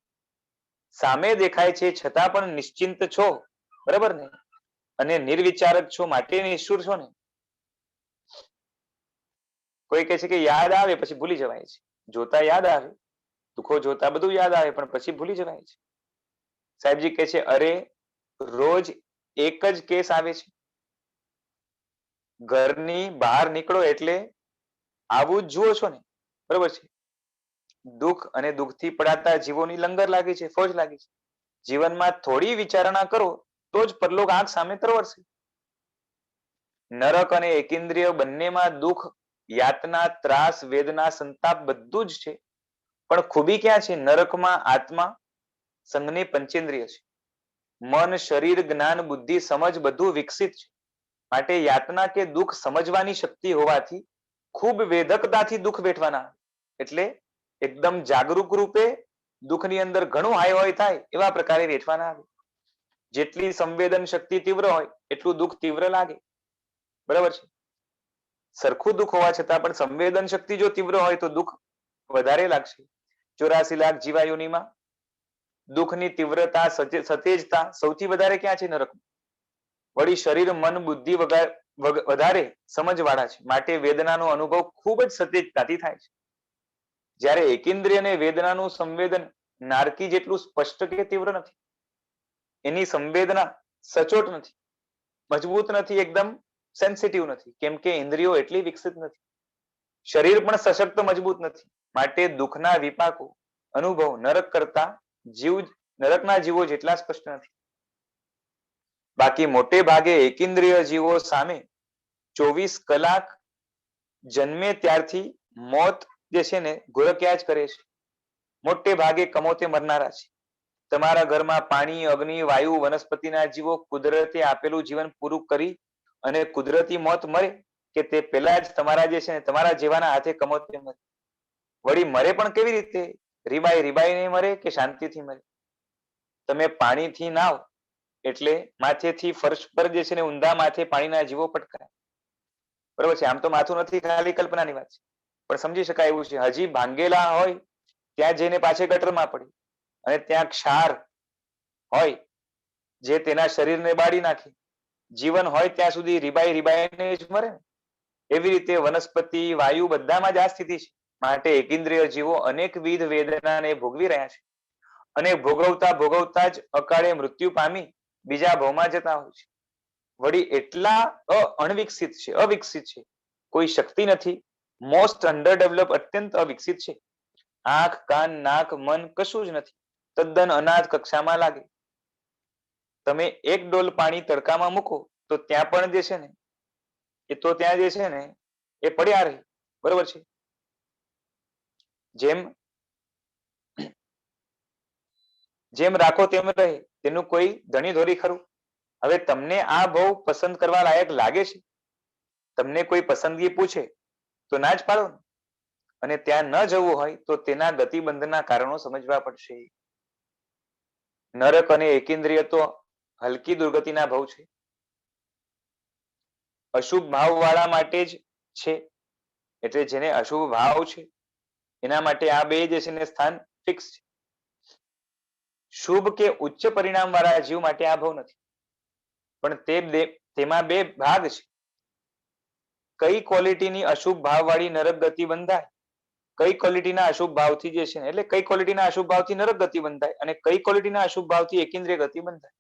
સામે દેખાય છે છતાં પણ નિશ્ચિંત છો, બરાબર ને? અને નિર્વિચારક છો માટે નિષ્ઠુર છો ને. કોઈ કહે છે કે યાદ આવે પછી ભૂલી જવાય છે. જોતા યાદ આવે, દુઃખો જોતા બધું યાદ આવે, પણ પછી ભૂલી જવાય છે. સાહેબજી કહે છે અરે રોજ એક જ કેસ આવે છે, ઘરની બહાર નીકળો એટલે આવું જ જુઓ છો ને. બરોબર છે. દુઃખ અને દુઃખથી પડાતા જીવોની લંગર લાગી છે, ફોજ લાગી છે. જીવનમાં થોડી વિચારણા કરો તો જ પરલોક આંખ સામે તરવરશે. નરક અને એકેન્દ્રિય બંનેમાં દુઃખ, યાતના, ત્રાસ, વેદના, સંતાપ બધું જ છે. પણ ખૂબી ક્યાં છે? નરકમાં આત્મા સંઘની પંચેન્દ્રિય છે. મન, શરીર, જ્ઞાન, બુદ્ધિ, સમજ બધું વિકસિત છે. માટે યાતના કે દુઃખ સમજવાની શક્તિ હોવાથી ખૂબ વેધકતાથી દુઃખ વેઠવાના. એટલે એકદમ જાગૃત રૂપે દુઃખની અંદર ઘણું હાય હોય થાય એવા પ્રકારે વેઠવાના આવે. જેટલી સંવેદન શક્તિ તીવ્ર હોય એટલું દુઃખ તીવ્ર લાગે. બરાબર છે. સરખું દુઃખ હોવા છતાં પણ સંવેદન શક્તિ જો તીવ્ર હોય તો દુઃખ વધારે લાગશે. 84 લાખ જીવાયોનીમાં દુઃખની તીવ્રતા, સતેજતા સૌથી વધારે ક્યાં છે? નરક. વળી શરીર, મન, બુદ્ધિ વધારે સમજવાળા છે. માટે વેદનાનો અનુભવ ખૂબ જ સતેજતાથી થાય છે. જ્યારે એકેન્દ્રિય અને વેદનાનું સંવેદન નારકી જેટલું સ્પષ્ટ કે તીવ્ર નથી. એની સંવેદના સચોટ નથી, મજબૂત નથી, એકદમ સેન્સિટિવ નથી, કેમ કે ઇન્દ્રિયો એટલી વિકસિત નથી. શરીર પણ સશક્ત મજબૂત નથી. માટે દુઃખના વિપાકો અનુભવ નરકના જીવો જેટલા સ્પષ્ટ નથી. બાકી મોટે ભાગે એકેન્દ્રિય જીવો સામે 24 કલાક જન્મે ત્યારથી મોત જે છે ને ઘોરક્યા જ કરે છે. મોટે ભાગે કમોતે મરનારા છે. તમારા ઘરમાં પાણી, અગ્નિ, વાયુ, વનસ્પતિના જીવો કુદરતે આપેલું જીવન પૂરું કરી અને કુદરતી મોત મરે કે તે પહેલા જ તમારા જે છે ને તમારા જેવાના હાથે કમોતે મરે. વળી મરે પણ કેવી રીતે? રીબાઈ નહીં મરે કે શાંતિથી મરે? તમે પાણીથી નાવ એટલે માથેથી ફર્શ પર જે છે ને ઊંધા માથે પાણીના જીવો પટકાય. બરોબર છે. આમ તો માથું નથી, ખાલી કલ્પનાની વાત છે, પણ સમજી શકાય એવું છે. હજી ભાંગેલા હોય ત્યાં જઈને પાછે ગટરમાં પડી, અને ત્યાં ક્ષાર હોય જે તેના શરીરને બાળી નાખે. જીવન હોય ત્યાં સુધી રીબાઈ રીબાઈને જ મરે. એવી રીતે વનસ્પતિ, વાયુ બધામાં જ આ સ્થિતિ છે. માટે એકેન્દ્રિય જીવો અનેકવિધ વેદનાને ભોગવી રહ્યા છે, અને ભોગવતા ભોગવતા જ અકાળે મૃત્યુ પામી બીજા ભવમાં જતા હોય છે. વળી એટલા અણવિકસિત છે, અવિકસિત છે, કોઈ શક્તિ નથી. મોસ્ટ અંડરડેવલપ, અત્યંત અવિકસિત છે. આંખ, કાન, નાક, મન કશું જ નથી. તદ્દન અનાથ કક્ષામાં લાગે. તમે એક ડોલ પાણી તડકામાં મૂકો તો ત્યાં પણ જે છે ને એ તો ત્યાં જે છે ને એ પડ્યા રહે. બરોબર છે. જેમ રાખો તેમ રહે, તેનું કોઈ ધણી ધોરી ખરું? હવે તમને આ બહુ પસંદ કરવા લાયક લાગે છે? તમને કોઈ પસંદગી પૂછે તો ના જ પાડો ને. અને ત્યાં ન જવું હોય તો તેના ગતિબંધના કારણો સમજવા પડશે. નરક અને એકેન્દ્રિય તો હલકી દુર્ગતિના ભવ છે. અશુભ ભાવ વાળા માટે જ છે. એટલે જેને અશુભ ભાવ છે એના માટે આ બે જે છે ને સ્થાન ફિક્સ છે. શુભ કે ઉચ્ચ પરિણામ વાળા જીવ માટે આ ભવ નથી. પણ તેમાં બે ભાગ છે. કઈ ક્વોલિટીની અશુભ ભાવ વાળી નરક ગતિ બંધાય, કઈ ક્વોલિટીના અશુભ ભાવથી જે છે એટલે કઈ ક્વોલિટીના અશુભ ભાવથી નરક ગતિ બંધાય, અને કઈ ક્વોલિટીના અશુભ ભાવથી એકેન્દ્રિય ગતિ બંધાય.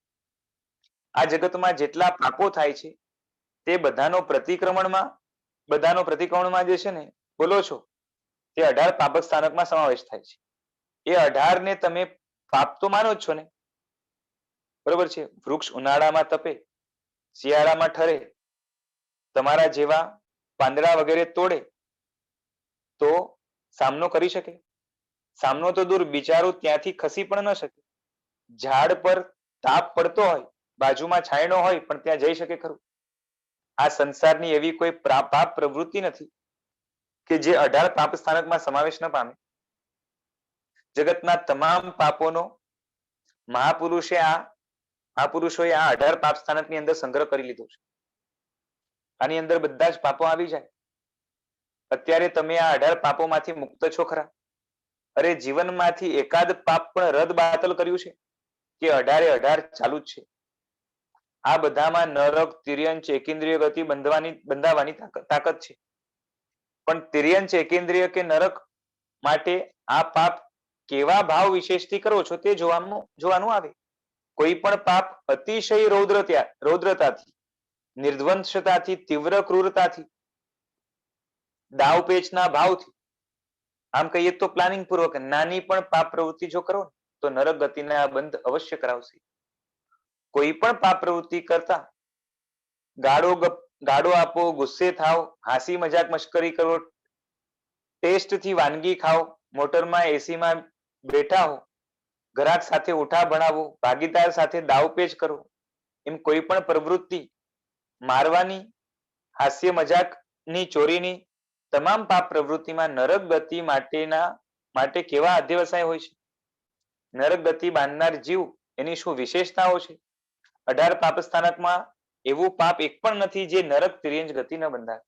આ જગતમાં જેટલા પાપો થાય છે તે બધાનો પ્રતિક્રમણમાં જે છે ને બોલો છો તે 18 પાપક સ્થાનકમાં સમાવેશ થાય છે. એ 18 ને તમે પાપ તો માનો જ છો ને. બરોબર છે. વૃક્ષ ઉનાળામાં તપે, શિયાળામાં ઠરે, તમારા જેવા પાંદડા વગેરે તોડે તો સામનો કરી શકે? સામનો તો દૂર, બિચારો ત્યાંથી ખસી પણ ન શકે. ઝાડ પર તાપ પડતો હોય, બાજુમાં છાંયડો હોય, પણ ત્યાં જઈ શકે ખરું? આ સંસારની એવી કોઈ પાપ પ્રવૃત્તિ નથી કે જે 18 પાપ સ્થાનકમાં સમાવેશ ન પામે. જગતના તમામ પાપોનો મહાપુરુષોએ આ 18 પાપ સ્થાનકની અંદર સંગ્રહ કરી લીધો છે. આની અંદર બધા જ પાપો આવી જાય. અત્યારે તમે આ 18 પાપોમાંથી મુક્ત છો ખરા? અરે જીવનમાંથી એકાદ પાપ પણ રદ બાતલ કર્યું છે કે 18 ચાલુ જ છે? આ બધામાં નરક, તિર્યંચ, એકેન્દ્રિય ગતિ બંધાવવાની તાકાત છે. પણ તિર્યંચ, એકેન્દ્રિય કે નરક માટે આ પાપ કેવા ભાવ વિશેષથી કરો છો તે જોવાનું આવે. કોઈ પણ પાપ અતિશય રૌદ્રતાથી, નિર્ધ્વંસતાથી, તીવ્ર ક્રૂરતાથી, દાવપેચના ભાવથી, આમ કહીએ તો પ્લાનિંગ પૂર્વક નાની પણ પાપ પ્રવૃત્તિ જો કરો તો નરક ગતિના બંધ અવશ્ય કરાવશે. કોઈ પણ પાપ પ્રવૃત્તિ કરતા ગાડો આપો, ગુસ્સે થાવ, હાસી મજાક મશ્કરી કરો, ટેસ્ટથી વાનગી ખાઓ, મોટરમાં એસીમાં બેઠા હો, ઘરાક સાથે ઉઠા ભણાવો, ભાગીદાર સાથે દાવપેચ કરો, એમ કોઈ પણ પ્રવૃત્તિ, મારવાની, હાસ્ય મજાકની, ચોરીની, તમામ પાપ પ્રવૃત્તિમાં નરક ગતિ માટે કેવા અધ્યવસાય હોય છે? નરક ગતિ બાંધનાર જીવ એની શું વિશેષતાઓ છે? 18 પાપ સ્થાનકમાં એવું પાપ એક પણ નથી જે નરક, તિર્યંચ ગતિ ન બંધાય.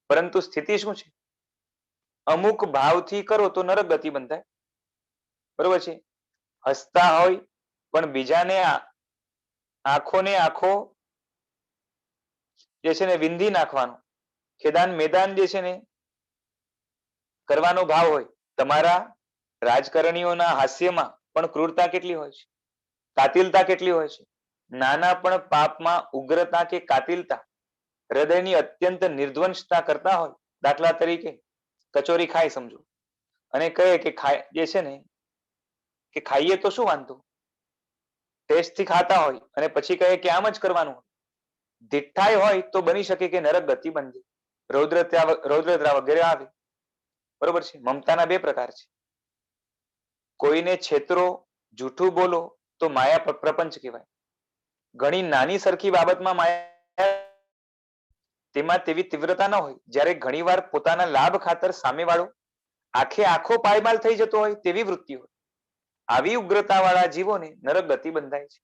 પરંતુ સ્થિતિ શું છે? અમુક ભાવથી કરો તો નરક ગતિ બંધાય. બરોબર છે. હસતા હોય પણ બીજાને આંખોને આંખો જે છે ને વિંધી નાખવાનો, ખેદાન મેદાન જે છે ને કરવાનો ભાવ હોય. તમારા રાજકારણીઓના હાસ્યમાં પણ ક્રૂરતા કેટલી હોય છે, કાતિલતા કેટલી હોય છે. નાના પણ પાપમાં ઉગ્રતા કે કાતિલતા, હૃદયની અત્યંત નિર્ધ્વંસતા કરતા હોય. દાખલા તરીકે કચોરી ખાય સમજો, અને કહે કે જે છે ને કે ખાઈએ તો શું વાંધો, ટેસ્ટથી ખાતા હોય અને પછી કહે કે આમ જ કરવાનું. દિઠાઈ હોય તો બની શકે કે નરક ગતિ બંધે, રૌદ્રતા વગેરે આવે. બરોબર છે. મમતાના બે પ્રકાર છે. કોઈને છેતરો, જૂઠું બોલો તો માયા પ્રપંચ કહેવાય. ઘણી નાની સરખી બાબતમાં માયા, તેમાં તેવી તીવ્રતા ન હોય. જ્યારે ઘણીવાર પોતાના લાભ ખાતર સામેવાળો આખો પાયમાલ થઈ જતો હોય તેવી વૃત્તિ હોય. આવી ઉગ્રતા વાળા જીવોને નરક ગતિ બંધાય છે.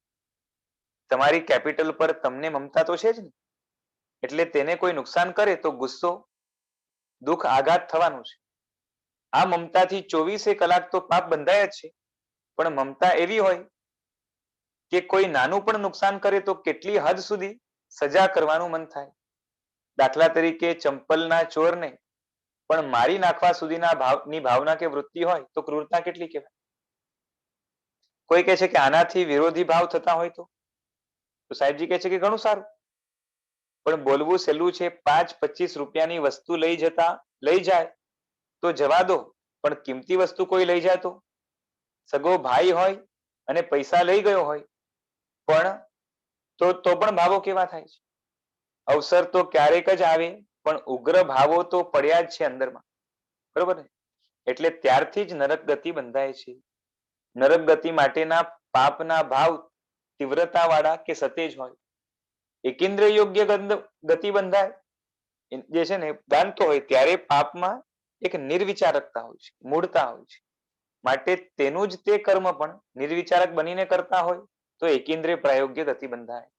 તમારી કેપિટલ પર તમને મમતા તો છે જ ને, એટલે તેને કોઈ નુકસાન કરે તો ગુસ્સો, દુઃખ, આઘાત થવાનું છે. આ મમતાથી 24 કલાક તો પાપ બંધાય જ છે, પણ મમતા એવી હોય કે કોઈ નાનું પણ નુકસાન કરે તો કેટલી હદ સુધી સજા કરવાનું મન થાય. દાખલા તરીકે ચંપલના ચોરને પણ મારી નાખવા સુધીના ભાવના કે વૃત્તિ હોય તો ક્રૂરતા કેટલી કહેવાય. કોઈ કહે છે કે આનાથી વિરોધી ભાવ થતા હોય તો સાહેબજી કહે છે કે ઘણું સારું, પણ બોલવું સહેલું છે. 5-25 રૂપિયાની વસ્તુ લઈ જાય તો જવા દો, પણ કિંમતી વસ્તુ કોઈ લઈ જાય તો સગો ભાઈ હોય અને પૈસા લઈ ગયો હોય પણ તો પણ ભાવો કેવા થાય છે. અવસર તો ક્યારેક જ આવે, પણ ઉગ્ર ભાવો તો પડ્યા જ છે અંદરમાં, બરોબર ને? એટલે ત્યારથી જ નરક ગતિ બંધાય છે. નરક ગતિ માટેના પાપના ભાવ તીવ્રતા વાળા કે સતેજ હોય. એકેન્દ્ર યોગ્ય ગતિ બંધાય જે છે ને બાંધતો હોય ત્યારે પાપમાં એક નિર્વિચારકતા હોય છે, મૂળતા હોય છે. માટે તેનું જ તે કર્મ પણ નિર્વિચારક બનીને કરતા હોય તો એકેન્દ્રિય પ્રાયોગ્ય ગતિ બંધાય.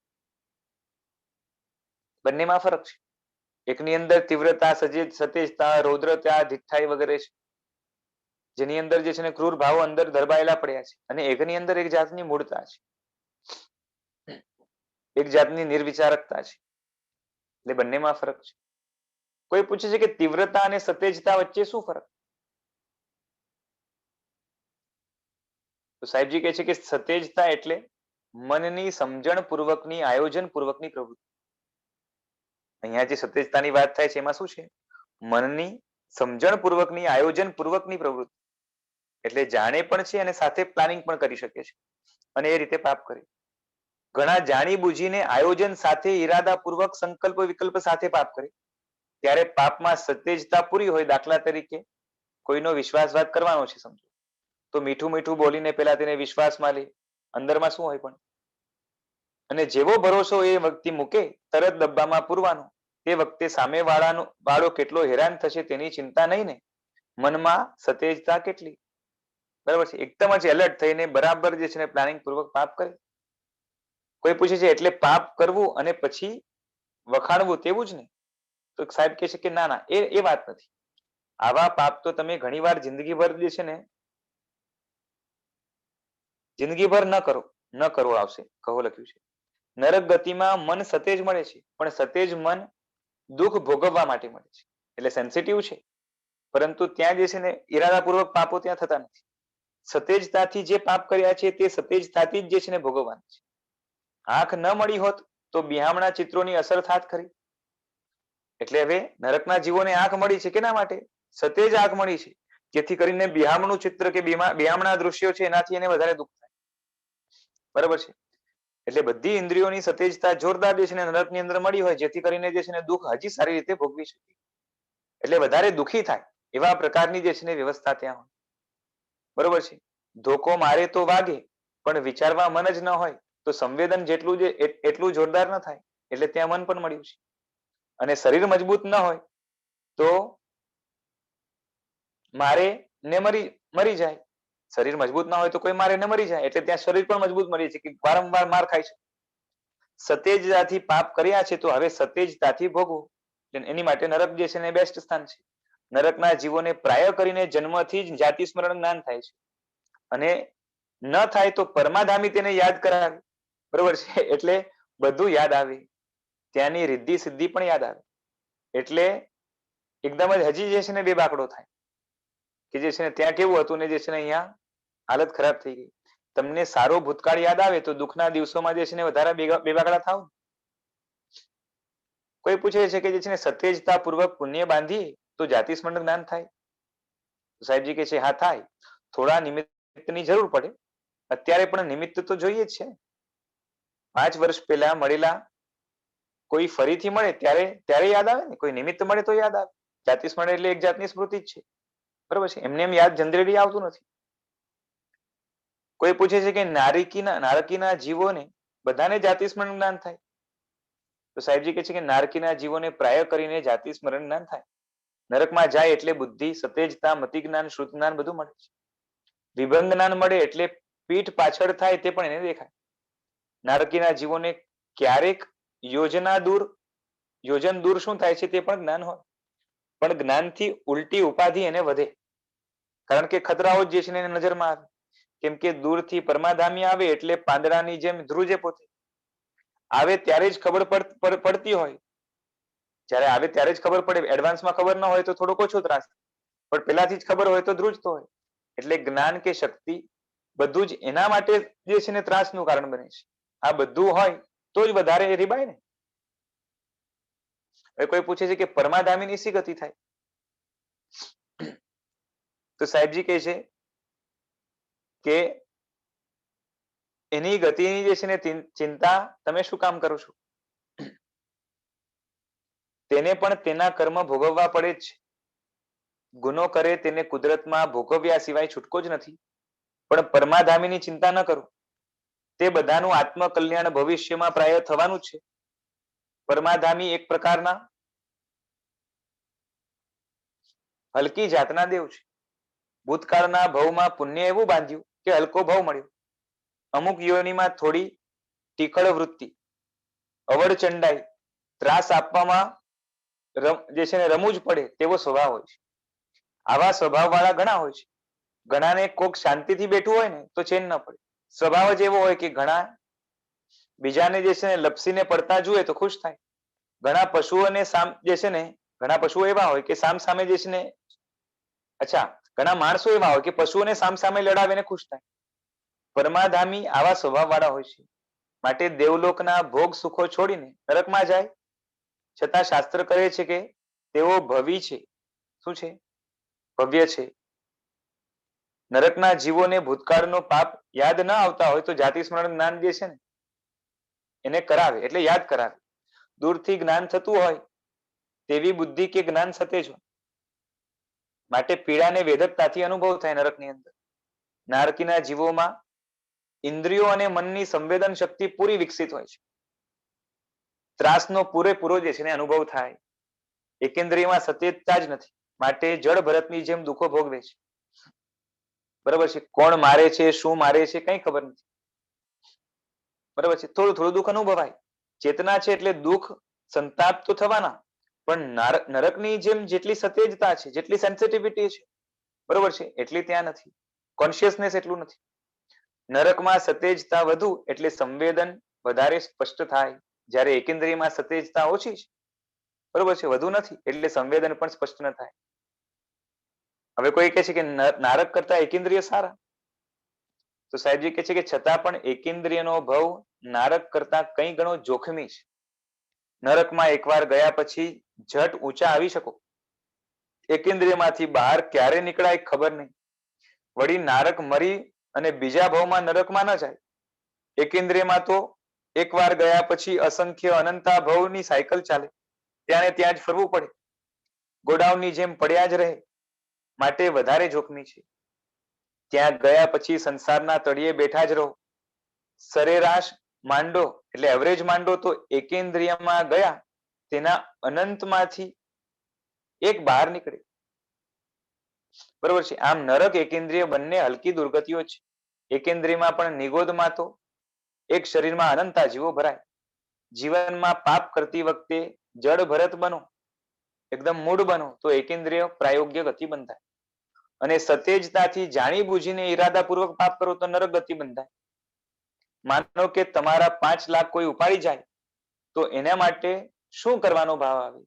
બંનેમાં ફરક છે. એકની અંદર તીવ્રતા, સતેજતા, રૌદ્રતા, ધિઠ્ઠાઈ વગેરે છે, જેની અંદર જે છે ને ક્રૂર ભાવો અંદર દરબાયેલા પડ્યા છે, અને એકની અંદર એક જાતની મૂળતા છે, એક જાતની નિર્વિચારકતા છે. એટલે બંનેમાં ફરક છે. કોઈ પૂછે છે કે તીવ્રતા અને સતેજતા વચ્ચે શું ફરક? તો સાહેબજી કહે છે કે સતેજતા એટલે મનની સમજણ પૂર્વકની, આયોજન પૂર્વકની પ્રવૃત્તિ. અહીંયા જે સતેજતાની વાત થાય છે એમાં શું છે? મનની સમજણ પૂર્વકની, આયોજન પૂર્વકની પ્રવૃત્તિ. એટલે જાણે પણ છે અને સાથે પ્લાનિંગ પણ કરી શકે છે અને એ રીતે પાપ કરે. ઘણા જાણી બુજીને આયોજન સાથે, ઈરાદાપૂર્વક, સંકલ્પ વિકલ્પ સાથે પાપ કરે. ત્યારે પાપમાં સતેજતા પૂરી હોય. દાખલા તરીકે કોઈનો વિશ્વાસઘાત કરવાનો છે સમજો, તો મીઠું મીઠું બોલીને પેલા તેને વિશ્વાસમાં લે, અંદરમાં શું હોય પણ, અને જેવો ભરોસો એ વ્યક્તિ મૂકે તરત ડબ્બામાં પૂરવાનો. તે વખતે સામે વાળો કેટલો હેરાન થશે તેની ચિંતા નહીં ને, મનમાં સતેજતા કેટલી, બરાબર છે? એકદમ જ એલર્ટ થઈને બરાબર જે છે ને પ્લાનિંગ પૂર્વક પાપ કરે. કોઈ પૂછે છે એટલે પાપ કરવું અને પછી વખાણવું તેવું જ ને? તો સાહેબ કહે છે કે ના ના, એ વાત નથી. આવા પાપ તો તમે ઘણીવાર જિંદગીભર જે છે ને જિંદગીભર ન કરો આવશે, કહો લખ્યું છે. નરક ગતિમાં મન સતેજ મળે છે, પણ સતેજ મન દુઃખ ભોગવવા માટે મળે છે, એટલે સેન્સિટિવ છે. પરંતુ ત્યાં જે છે ને ઈરાદાપૂર્વક પાપો ત્યાં થતા નથી. સતેજતાથી જે પાપ કર્યા છે તે સતેજતાથી જ જે છે ને ભોગવવાના છે. આંખ ન મળી હોત તો બિહામણા ચિત્રોની અસર થાત ખરી. એટલે હવે નરકના જીવોને આંખ મળી છે કેના માટે? સતેજ આંખ મળી છે, જેથી કરીને બિહામણું ચિત્ર કે બિહામણા દૃશ્યો છે એનાથી એને વધારે દુઃખ થાય, બરાબર છે? એટલે બધી ઇન્દ્રિયોની સતેજતા જોરદાર જે છે ને નરકની અંદર મળી હોય, જેથી કરીને જે છે ને દુઃખ હજી સારી રીતે ભોગવી શકે, એટલે વધારે દુઃખી થાય એવા પ્રકારની જે છે ને વ્યવસ્થા ત્યાં હોય, બરોબર છે? ધોકો મારે તો વાગે, પણ વિચારવા મન જ ન હોય તો સંવેદન એટલું જોરદાર ન થાય, એટલે ત્યાં મન પણ મળ્યું છે. અને શરીર મજબૂત ન હોય તો મારે ને મરી જાય. શરીર મજબૂત ના હોય તો કોઈ મારે ને મરી જાય, એટલે ત્યાં શરીર પણ મજબૂત મળી છે કે વારંવાર માર ખાય છે. સતેજતાથી પાપ કર્યા છે તો હવે સતેજતાથી ભોગવો, એની માટે નરક જે છે ને બેસ્ટ સ્થાન છે. નરકના જીવોને પ્રાય કરીને જન્મથી જ જાતિ સ્મરણ જ્ઞાન થાય છે, અને ન થાય તો પરમાધામી તેને યાદ કરાવે, બરોબર છે? એટલે બધું યાદ આવે, ત્યાંની રિદ્ધિ સિદ્ધિ પણ યાદ આવે. એટલે એકદમ જ હજી જે છે ને બે બાકડો થાય કે જે છે ને ત્યાં કેવું હતું ને જે છે ને અહીંયા હાલત ખરાબ થઈ ગઈ. તમને સારો ભૂતકાળ યાદ આવે તો દુઃખના દિવસોમાં જે છે ને વધારે બેબાકડા થાવ. કોઈ પૂછે છે કે જે છે ને સતેજતા પૂર્વક પુણ્ય બાંધી તો જાતિ સ્મરણ જ્ઞાન થાય? સાહેબજી કહે છે હા થાય, થોડા નિમિત્તની જરૂર પડે. અત્યારે પણ નિમિત્ત તો જોઈએ જ છે. 5 વર્ષ પહેલા મળેલા કોઈ ફરીથી મળે ત્યારે યાદ આવે ને, કોઈ નિમિત્ત મળે તો યાદ આવે. જાતિ સ્મરણ એટલે એક જાતની સ્મૃતિ જ છે, બરોબર છે? એમને એમ યાદ જનરેલી આવતું નથી. કોઈ પૂછે છે કે નારકીના જીવોને બધાને જાતિ સ્મરણ જ્ઞાન થાય? તો સાહેબજી કહે છે કે નારકીના જીવોને પ્રાય કરીને જાતિ સ્મરણ જ્ઞાન થાય. નરકમાં જાય એટલે બુદ્ધિ, સતેજતા, મતિ જ્ઞાન, શ્રુત જ્ઞાન બધું મળે છે. વિભંગ જ્ઞાન મળે એટલે પીઠ પાછળ થાય તે પણ એને દેખાય. નારકીના જીવોને ક્યારેક યોજન દૂર શું થાય છે તે પણ જ્ઞાન હોય, પણ જ્ઞાનથી ઉલટી ઉપાધિ એને વધે. કારણ કે ખતરાઓ જે છે એને નજરમાં આવે. કેમ કે દૂરથી પરમાધામી આવે એટલે પાંદડાની જેમ ધ્રુજે પોતે. આવે ત્યારે જ ખબર પડતી હોય. જ્યારે આવે ત્યારે જ ખબર પડે. એડવાન્સમાં ખબર ન હોય તો થોડોક ઓછો ત્રાસ, પણ પહેલાથી જ ખબર હોય તો ધ્રુજતો હોય. એટલે જ્ઞાન કે શક્તિ બધું જ એના માટે જે છે ને ત્રાસનું કારણ બને છે. આ બધું હોય તો જ વધારે રીબાય ને. હવે કોઈ પૂછે છે કે પરમાધામીની શી ગતિ થાય? તો સાહેબજી કહે છે કે એની ગતિની જે છે ને ચિંતા તમે શું કામ કરો છો? તેને પણ તેના કર્મ ભોગવવા પડે જ છે. ગુનો કરે તેને કુદરતમાં ભોગવ્યા સિવાય છૂટકો જ નથી. પણ પરમાધામીની ચિંતા ન કરો. તે બધાનું આત્મકલ્યાણ ભવિષ્યમાં પ્રાય થવાનું જ છે. પરમાધામી એક પ્રકારના હલકી જાતના દેવ છે. ભૂતકાળના ભવમાં પુણ્ય એવું બાંધ્યું કે હલકો ભવ મળ્યો. અમુક યોનિમાં થોડી ટીખળ વૃત્તિ, અવળચંડાઈ, ત્રાસ આપવામાં જે છે ને રમવું જ પડે તેવો સ્વભાવ હોય છે. આવા સ્વભાવ વાળા ઘણા હોય છે. ઘણાને કોક શાંતિથી બેઠું હોય ને તો ચેન ન પડે. સ્વભાવ જ એવો હોય કે ઘણા બીજાને જે છે ને લપસીને પડતા જુએ તો ખુશ થાય. ઘણા પશુઓને જે છે ને ઘણા પશુઓ એવા હોય કે સામે જે છે ને ઘણા માણસો એવા હોય કે પશુઓને સામે લડાવીને ખુશ થાય. પરમાધામી આવા સ્વભાવ વાળા હોય છે. માટે દેવલોકના ભોગ સુખો છોડીને નરકમાં જાય. છતાં શાસ્ત્ર કહે છે કે તેઓ ભવી છે. શું છે? ભવ્ય છે. નરકના જીવોને ભૂતકાળનો પાપ યાદ ન આવતા હોય તો જાતિ સ્મરણ જ્ઞાન જે છે ને એને કરાવે, એટલે યાદ કરાવે. દૂરથી જ્ઞાન થતું હોય તેવી બુદ્ધિ કે જ્ઞાન સતેજ હોય. માટે પીડાને વેધકતાથી અનુભવ થાય નરકની અંદર. નારકીના જીવોમાં ઇન્દ્રિયો અને મનની સંવેદન શક્તિ પૂરી વિકસિત હોય છે. ત્રાસનો પૂરેપૂરો જે છે ને અનુભવ થાય. એકેન્દ્રિયમાં સતેજતા જ નથી. માટે જળ ભરતની જેમ દુઃખો ભોગવે છે. બરાબર છે. કોણ મારે છે, શું મારે છે, કઈ ખબર નથી. બરાબર છે. થોડું થોડું દુઃખ અનુભવાય. ચેતના છે એટલે દુઃખ સંતાપ તો થવાના, પણ નરકની જેમ જેટલી સતેજતા છે, જેટલી સેન્સિટિવિટી છે, બરોબર છે, એટલી ત્યાં નથી. કોન્શિયસનેસ એટલું નથી. નરકમાં સતેજતા વધુ એટલે સંવેદન વધારે સ્પષ્ટ થાય. જ્યારે એકેન્દ્રિયમાં સતેજતા ઓછી છે, બરોબર છે, વધુ નથી, એટલે સંવેદન પણ સ્પષ્ટ ન થાય. હવે કોઈ કહે છે કે નારક કરતા એકેન્દ્રિય સારા. તો સાહેબજી કહે છે કે છતાં પણ એકેન્દ્રિયનો ભવ નારક કરતા કઈ ગણો જોખમી છે. નરકમાં એકવાર ગયા પછી ઝટ ઊંચા આવી શકો. એકેન્દ્રિયમાંથી બહાર ક્યારે નીકળાય ખબર નહીં. વળી નારક મરી અને બીજા ભવમાં નરકમાં ન જાય. એકેન્દ્રિયમાં તો એકવાર ગયા પછી અસંખ્ય અનંતા ભવની સાયકલ ચાલે. ત્યાં જ ફરવું પડે. ગોડાઉનની જેમ પડ્યા જ રહે. માટે વધારે જોખમી છે. ત્યાં ગયા પછી સંસારના તળિયે બેઠા જ રહો. સરેરાશ માંડો એટલે એવરેજ માંડો તો એકેન્દ્રિયમાં ગયા તેના અનંતમાંથી એક બહાર નીકળે. બરોબર છે. આમ નરક એકેન્દ્રિય બંને હલકી દુર્ગતિઓ છે. એકેન્દ્રિયમાં પણ નિગોદમાં તો એક શરીરમાં અનંતા જીવો ભરાય. જીવનમાં પાપ કરતી વખતે જડ ભરત બનો, એકદમ મૂળ બનો તો એકેન્દ્રિય પ્રાયોગ્ય ગતિ બંધાય. અને સતેજતાથી જાણી બુજીને ઈરાદાપૂર્વક પાપ કરો તો નરક ગતિ બંધાય. માનો કે તમારા 5 લાખ કોઈ ઉપાડી જાય તો એના માટે શું કરવાનો ભાવ આવે?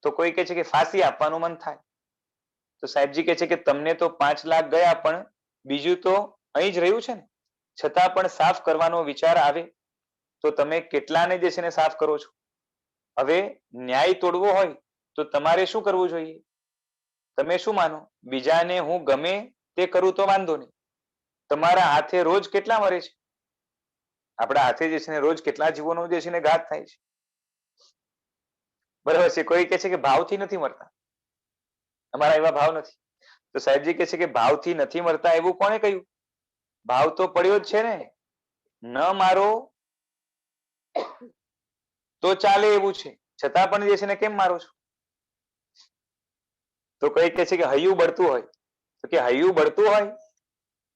તો કોઈ કહે છે કે ફાંસી આપવાનું મન થાય. તો સાહેબજી કહે છે કે તમને તો 5 લાખ ગયા, પણ બીજું તો અહીં જ રહ્યું છે ને. છતાં પણ સાફ કરવાનો વિચાર આવે તો તમે કેટલાને જે છે ને સાફ કરો છો? હવે ન્યાય તોડવો હોય તો તમારે શું કરવું જોઈએ? તમે શું માનો? બીજાને હું ગમે તે કરું તો વાંધો નહીં. તમારા હાથે રોજ કેટલા મરે છે? આપણા હાથે જે છે ને રોજ કેટલા જીવોનો જે છે ને ઘાત થાય છે. બરાબર છે. કોઈ કહે છે કે ભાવથી નથી મરતા. અમારા એવા ભાવ નથી. તો સાહેબજી કહે છે કે ભાવથી નથી મરતા એવું કોણે કહ્યું? ભાવ તો પડ્યો જ છે ને. ન મારો તો ચાલે એવું છે, છતાં પણ જે છે ને કેમ મારો છો? તો કોઈ કહે છે કે હૈયું બળતું હોય. તો કે હૈયું બળતું હોય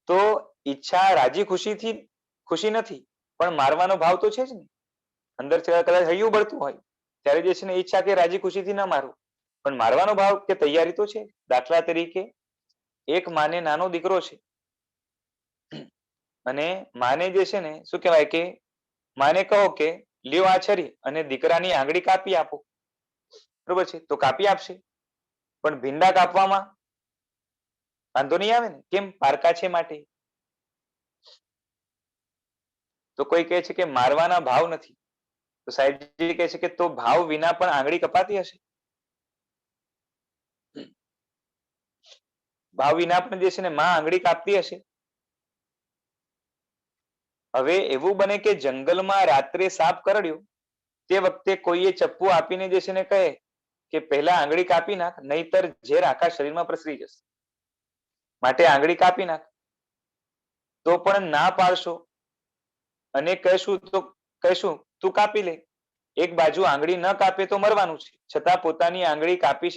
તો ઈચ્છા રાજી ખુશી નથી. પણ મારવાનો ભાવ તો છે જ ને. અંદર કદાચ હૈયું બળતું હોય ત્યારે જે છે ને ઈચ્છા કે રાજી ખુશીથી ન મારવું, પણ મારવાનો ભાવ કે તૈયારી તો છે. દાખલા તરીકે એક માને નાનો દીકરો છે અને માને જે છે ને શું કહેવાય કે માને કહો કે લ્યો આ છરી અને દીકરાની આંગળી કાપી આપો, બરોબર છે, તો કાપી આપશે. પણ ભીંડા કાપવામાં વાંધો નહીં આવે ને, કેમ? પારકા છે માટે. તો કોઈ કહે છે કે મારવાના ભાવ નથી, તો સાહેબજી કહે છે કે તો ભાવ વિના પણ આંગળી કપાતી હશે? ભાવ વિના પણ જે છે ને માં આંગળી કાપતી હશે? હવે એવું બને કે જંગલમાં રાત્રે સાપ કરડ્યો, તે વખતે કોઈએ ચપ્પુ આપીને જે છે ને કહે કે પહેલા આંગળી કાપી નાખ, નહીતર ઝેર આખા શરીરમાં પ્રસરી જશે, માટે આંગળી કાપી નાખ. તો પણ ના પાડશો અને કહેશું તું કાપી લે. એક બાજુ આંગળી ન કાપે તો મરવાનું છે, છતાં પોતાની આંગળી કાપી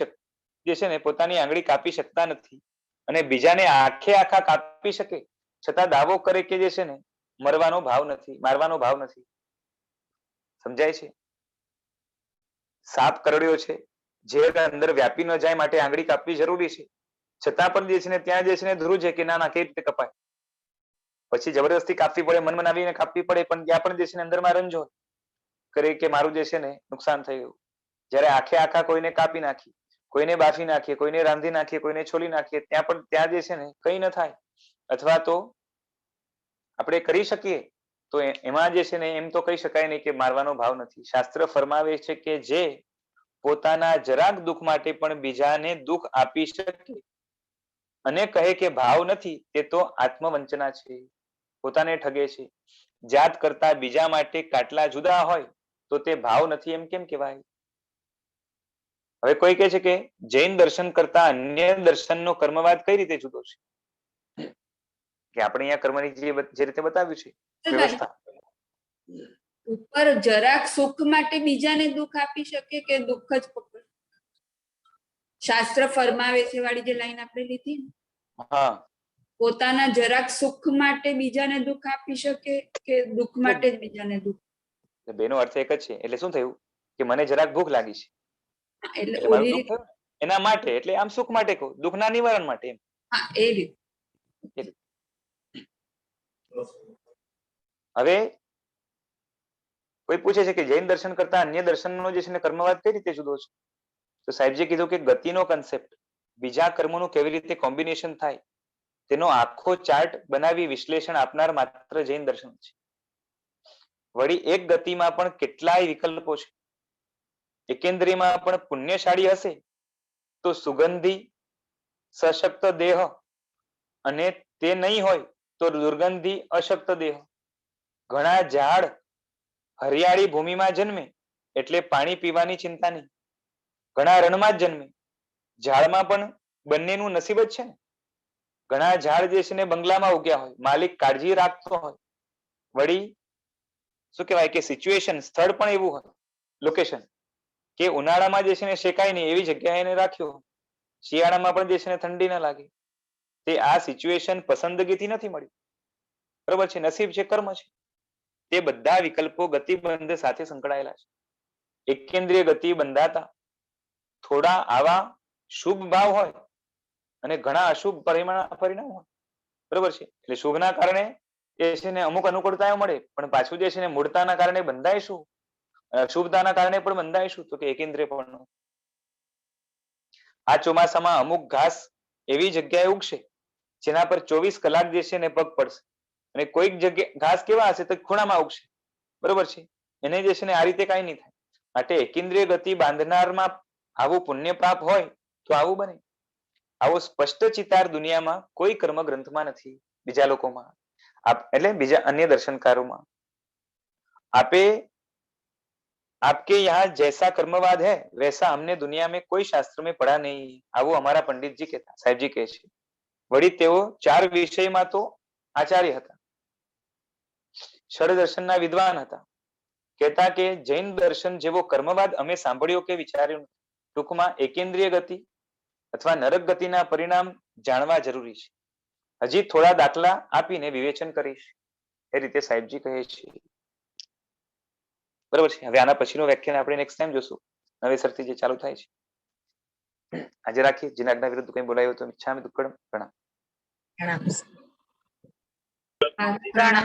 જે છે ને પોતાની આંગળી કાપી શકતા નથી અને બીજાને આખે આખા કાપી શકે છતાં દાવો કરે કે જે છે ને મારવાનો ભાવ નથી. સમજાય છે? સાપ કરડ્યો છે, ઝેર અંદર વ્યાપી ન જાય માટે આંગળી કાપવી જરૂરી છે, છતાં પણ જે છે ને ત્યાં જે છે ને ધ્રુવ છે કે ના ના કેવી રીતે કપાય. પછી જબરદસ્તી કાપવી પડે, મન મનાવીને કાપવી પડે, પણ ત્યાં પણ જે છે ને અંદરમાં રંજો કરે કે મારું જે છે ને નુકસાન થયું. જ્યારે આખે આખા કોઈને કાપી નાખી, કોઈને બાફી નાખીએ, કોઈને રાંધી નાખીએ, કોઈને છોલી નાખીએ, ત્યાં જે છે ને કઈ ન થાય. અથવા તો આપણે કરી શકીએ તો એમાં જે છે ને એમ તો કહી શકાય નહીં કે મારવાનો ભાવ નથી. શાસ્ત્ર ફરમાવે છે કે જે પોતાના જરાક દુઃખ માટે પણ બીજાને દુઃખ આપી શકે અને કહે કે ભાવ નથી, તે તો આત્મવંચના છે, પોતાને ઠગે છે. જાત કરતા બીજા માટે કાટલા જુદા હોય તો તે ભાવ નથી એમ કેમ કહેવાય? હવે કોઈ કહે છે કે જૈન દર્શન કરતા અન્ય દર્શનનો કર્મવાદ કઈ રીતે જુદો છે? કે આપણે અહીંયા કર્મની જે રીતે બતાવ્યું છે વ્યવસ્થા, ઉપર જરાક સુખ માટે બીજાને દુઃખ આપી શકે કે દુઃખ જ પકડ? શાસ્ત્ર ફરમાવે છે વાળી જે લાઈન આપણે લીધી, હા, પોતાના જરાક સુખ માટે બીજાને દુઃખ આપી શકે કે દુઃખ માટે જ બીજાને દુઃખ? બેનો અર્થ એક જ છે. એટલે શું થયું કે મને જરાક ભૂખ લાગી છે એટલે મારું દુઃખ થયું એના માટે, એટલે આમ સુખ માટે કહું, દુઃખના નિવારણ માટે એમ. હા, એ રીતે. હવે કોઈ પૂછે છે કે જૈન દર્શન કરતા અન્ય દર્શનનો જે છે ને કર્મવાદ કઈ રીતે જુદો છે? તો સાહેબજી કીધું કે ગતિનો કન્સેપ્ટ બીજા કર્મોનું કેવી રીતે કોમ્બિનેશન થાય તેનો આખો ચાર્ટ બનાવી વિશ્લેષણ આપનાર માત્ર જૈન દર્શન છે. વળી એક ગતિમાં પણ કેટલાય વિકલ્પો છે. એકેન્દ્રીયમાં પણ પુણ્યશાળી હશે તો સુગંધી સશક્ત દેહ, અને તે નહીં હોય તો દુર્ગંધી અશક્ત દેહ. ઘણા ઝાડ હરિયાળી ભૂમિમાં જન્મે એટલે પાણી પીવાની ચિંતા નહીં. ઘણા રણમાં જ જન્મે, ઝાડમાં પણ બંનેનું નસીબ જ છે ને. ઘણા ઝાડ જે છે ને બંગલામાં ઉગ્યા હોય, માલિક કાળજી રાખતો હોય. વળી શું કહેવાય કે સિચ્યુએશન, સ્થળ પણ એવું હોય, લોકેશન, કે ઉનાળામાં જે છે ને શેકાય નહીં એવી જગ્યાએ એને રાખ્યો, શિયાળામાં પણ જે છે ને ઠંડી ના લાગે. તે આ સિચ્યુએશન પસંદગીથી નથી મળી, બરોબર છે, નસીબ છે, કર્મ છે. તે બધા વિકલ્પો ગતિબંધ સાથે સંકળાયેલા છે. એકેન્દ્રીય ગતિ બંધાતા થોડા આવા શુભ ભાવ હોય અને ઘણા અશુભ પરિણામ હોય, બરોબર છે. એટલે શુભના કારણે એ છે ને અમુક અનુકૂળતાઓ મળે, પણ પાછું જે છે ને મૂળતાના કારણે બંધાય શું, અશુભતાના કારણે પણ બંધાય શું, તો કે એકેન્દ્રિય પણ. આ ચોમાસામાં અમુક ઘાસ એવી જગ્યાએ ઉગશે જેના પર 24 કલાક જે છે ને પગ પડશે, અને કોઈક જગ્યાએ ઘાસ કેવા હશે તો ખૂણામાં ઉગશે, બરોબર છે. એને જે છે ને આ રીતે કઈ નહીં થાય. માટે એકેન્દ્રીય ગતિ બાંધનારમાં આવું પુણ્ય પ્રાપ્ત હોય તો આવું બને. આવો સ્પષ્ટ ચિતાર દુનિયામાં કોઈ કર્મ ગ્રંથમાં નથી, બીજા લોકોમાં, એટલે બીજા અન્ય દર્શનકારોમાં. आपके यहाँ जैसा कर्मवाद है वैसा हमने दुनिया में कोई शास्त्र में पढ़ा नहीं, આવું અમારા પંડિતજી કહેતા, સાહેબજી કહે છે. વળી તેઓ 4 વિષયમાં તો આચાર્ય હતા, ષડદર્શનના વિદ્વાન હતા. કહેતા કે જૈન દર્શન જેવો કર્મવાદ અમે સાંભળ્યો કે વિચાર્યો નથી. ટૂંકમાં એકેન્દ્રીય ગતિ અથવા નરક ગતિના પરિણામ જાણવા જરૂરી છે. હજી થોડા દાખલા આપીને વિવેચન કરીશ, એ રીતે સાહેબજી કહે છે. બરોબર છે. હવે આના પછીનું વ્યાખ્યાન આપણે નેક્સ્ટ ટાઈમ જોશું નવેસરથી જે ચાલુ થાય છે. આજે રાખીએ. જેના આજ્ઞા વિરુદ્ધ કંઈ બોલાયું તો ઈચ્છામિ દુક્કડમ પ્રણામ. પ્રણામ. પ્રણામ.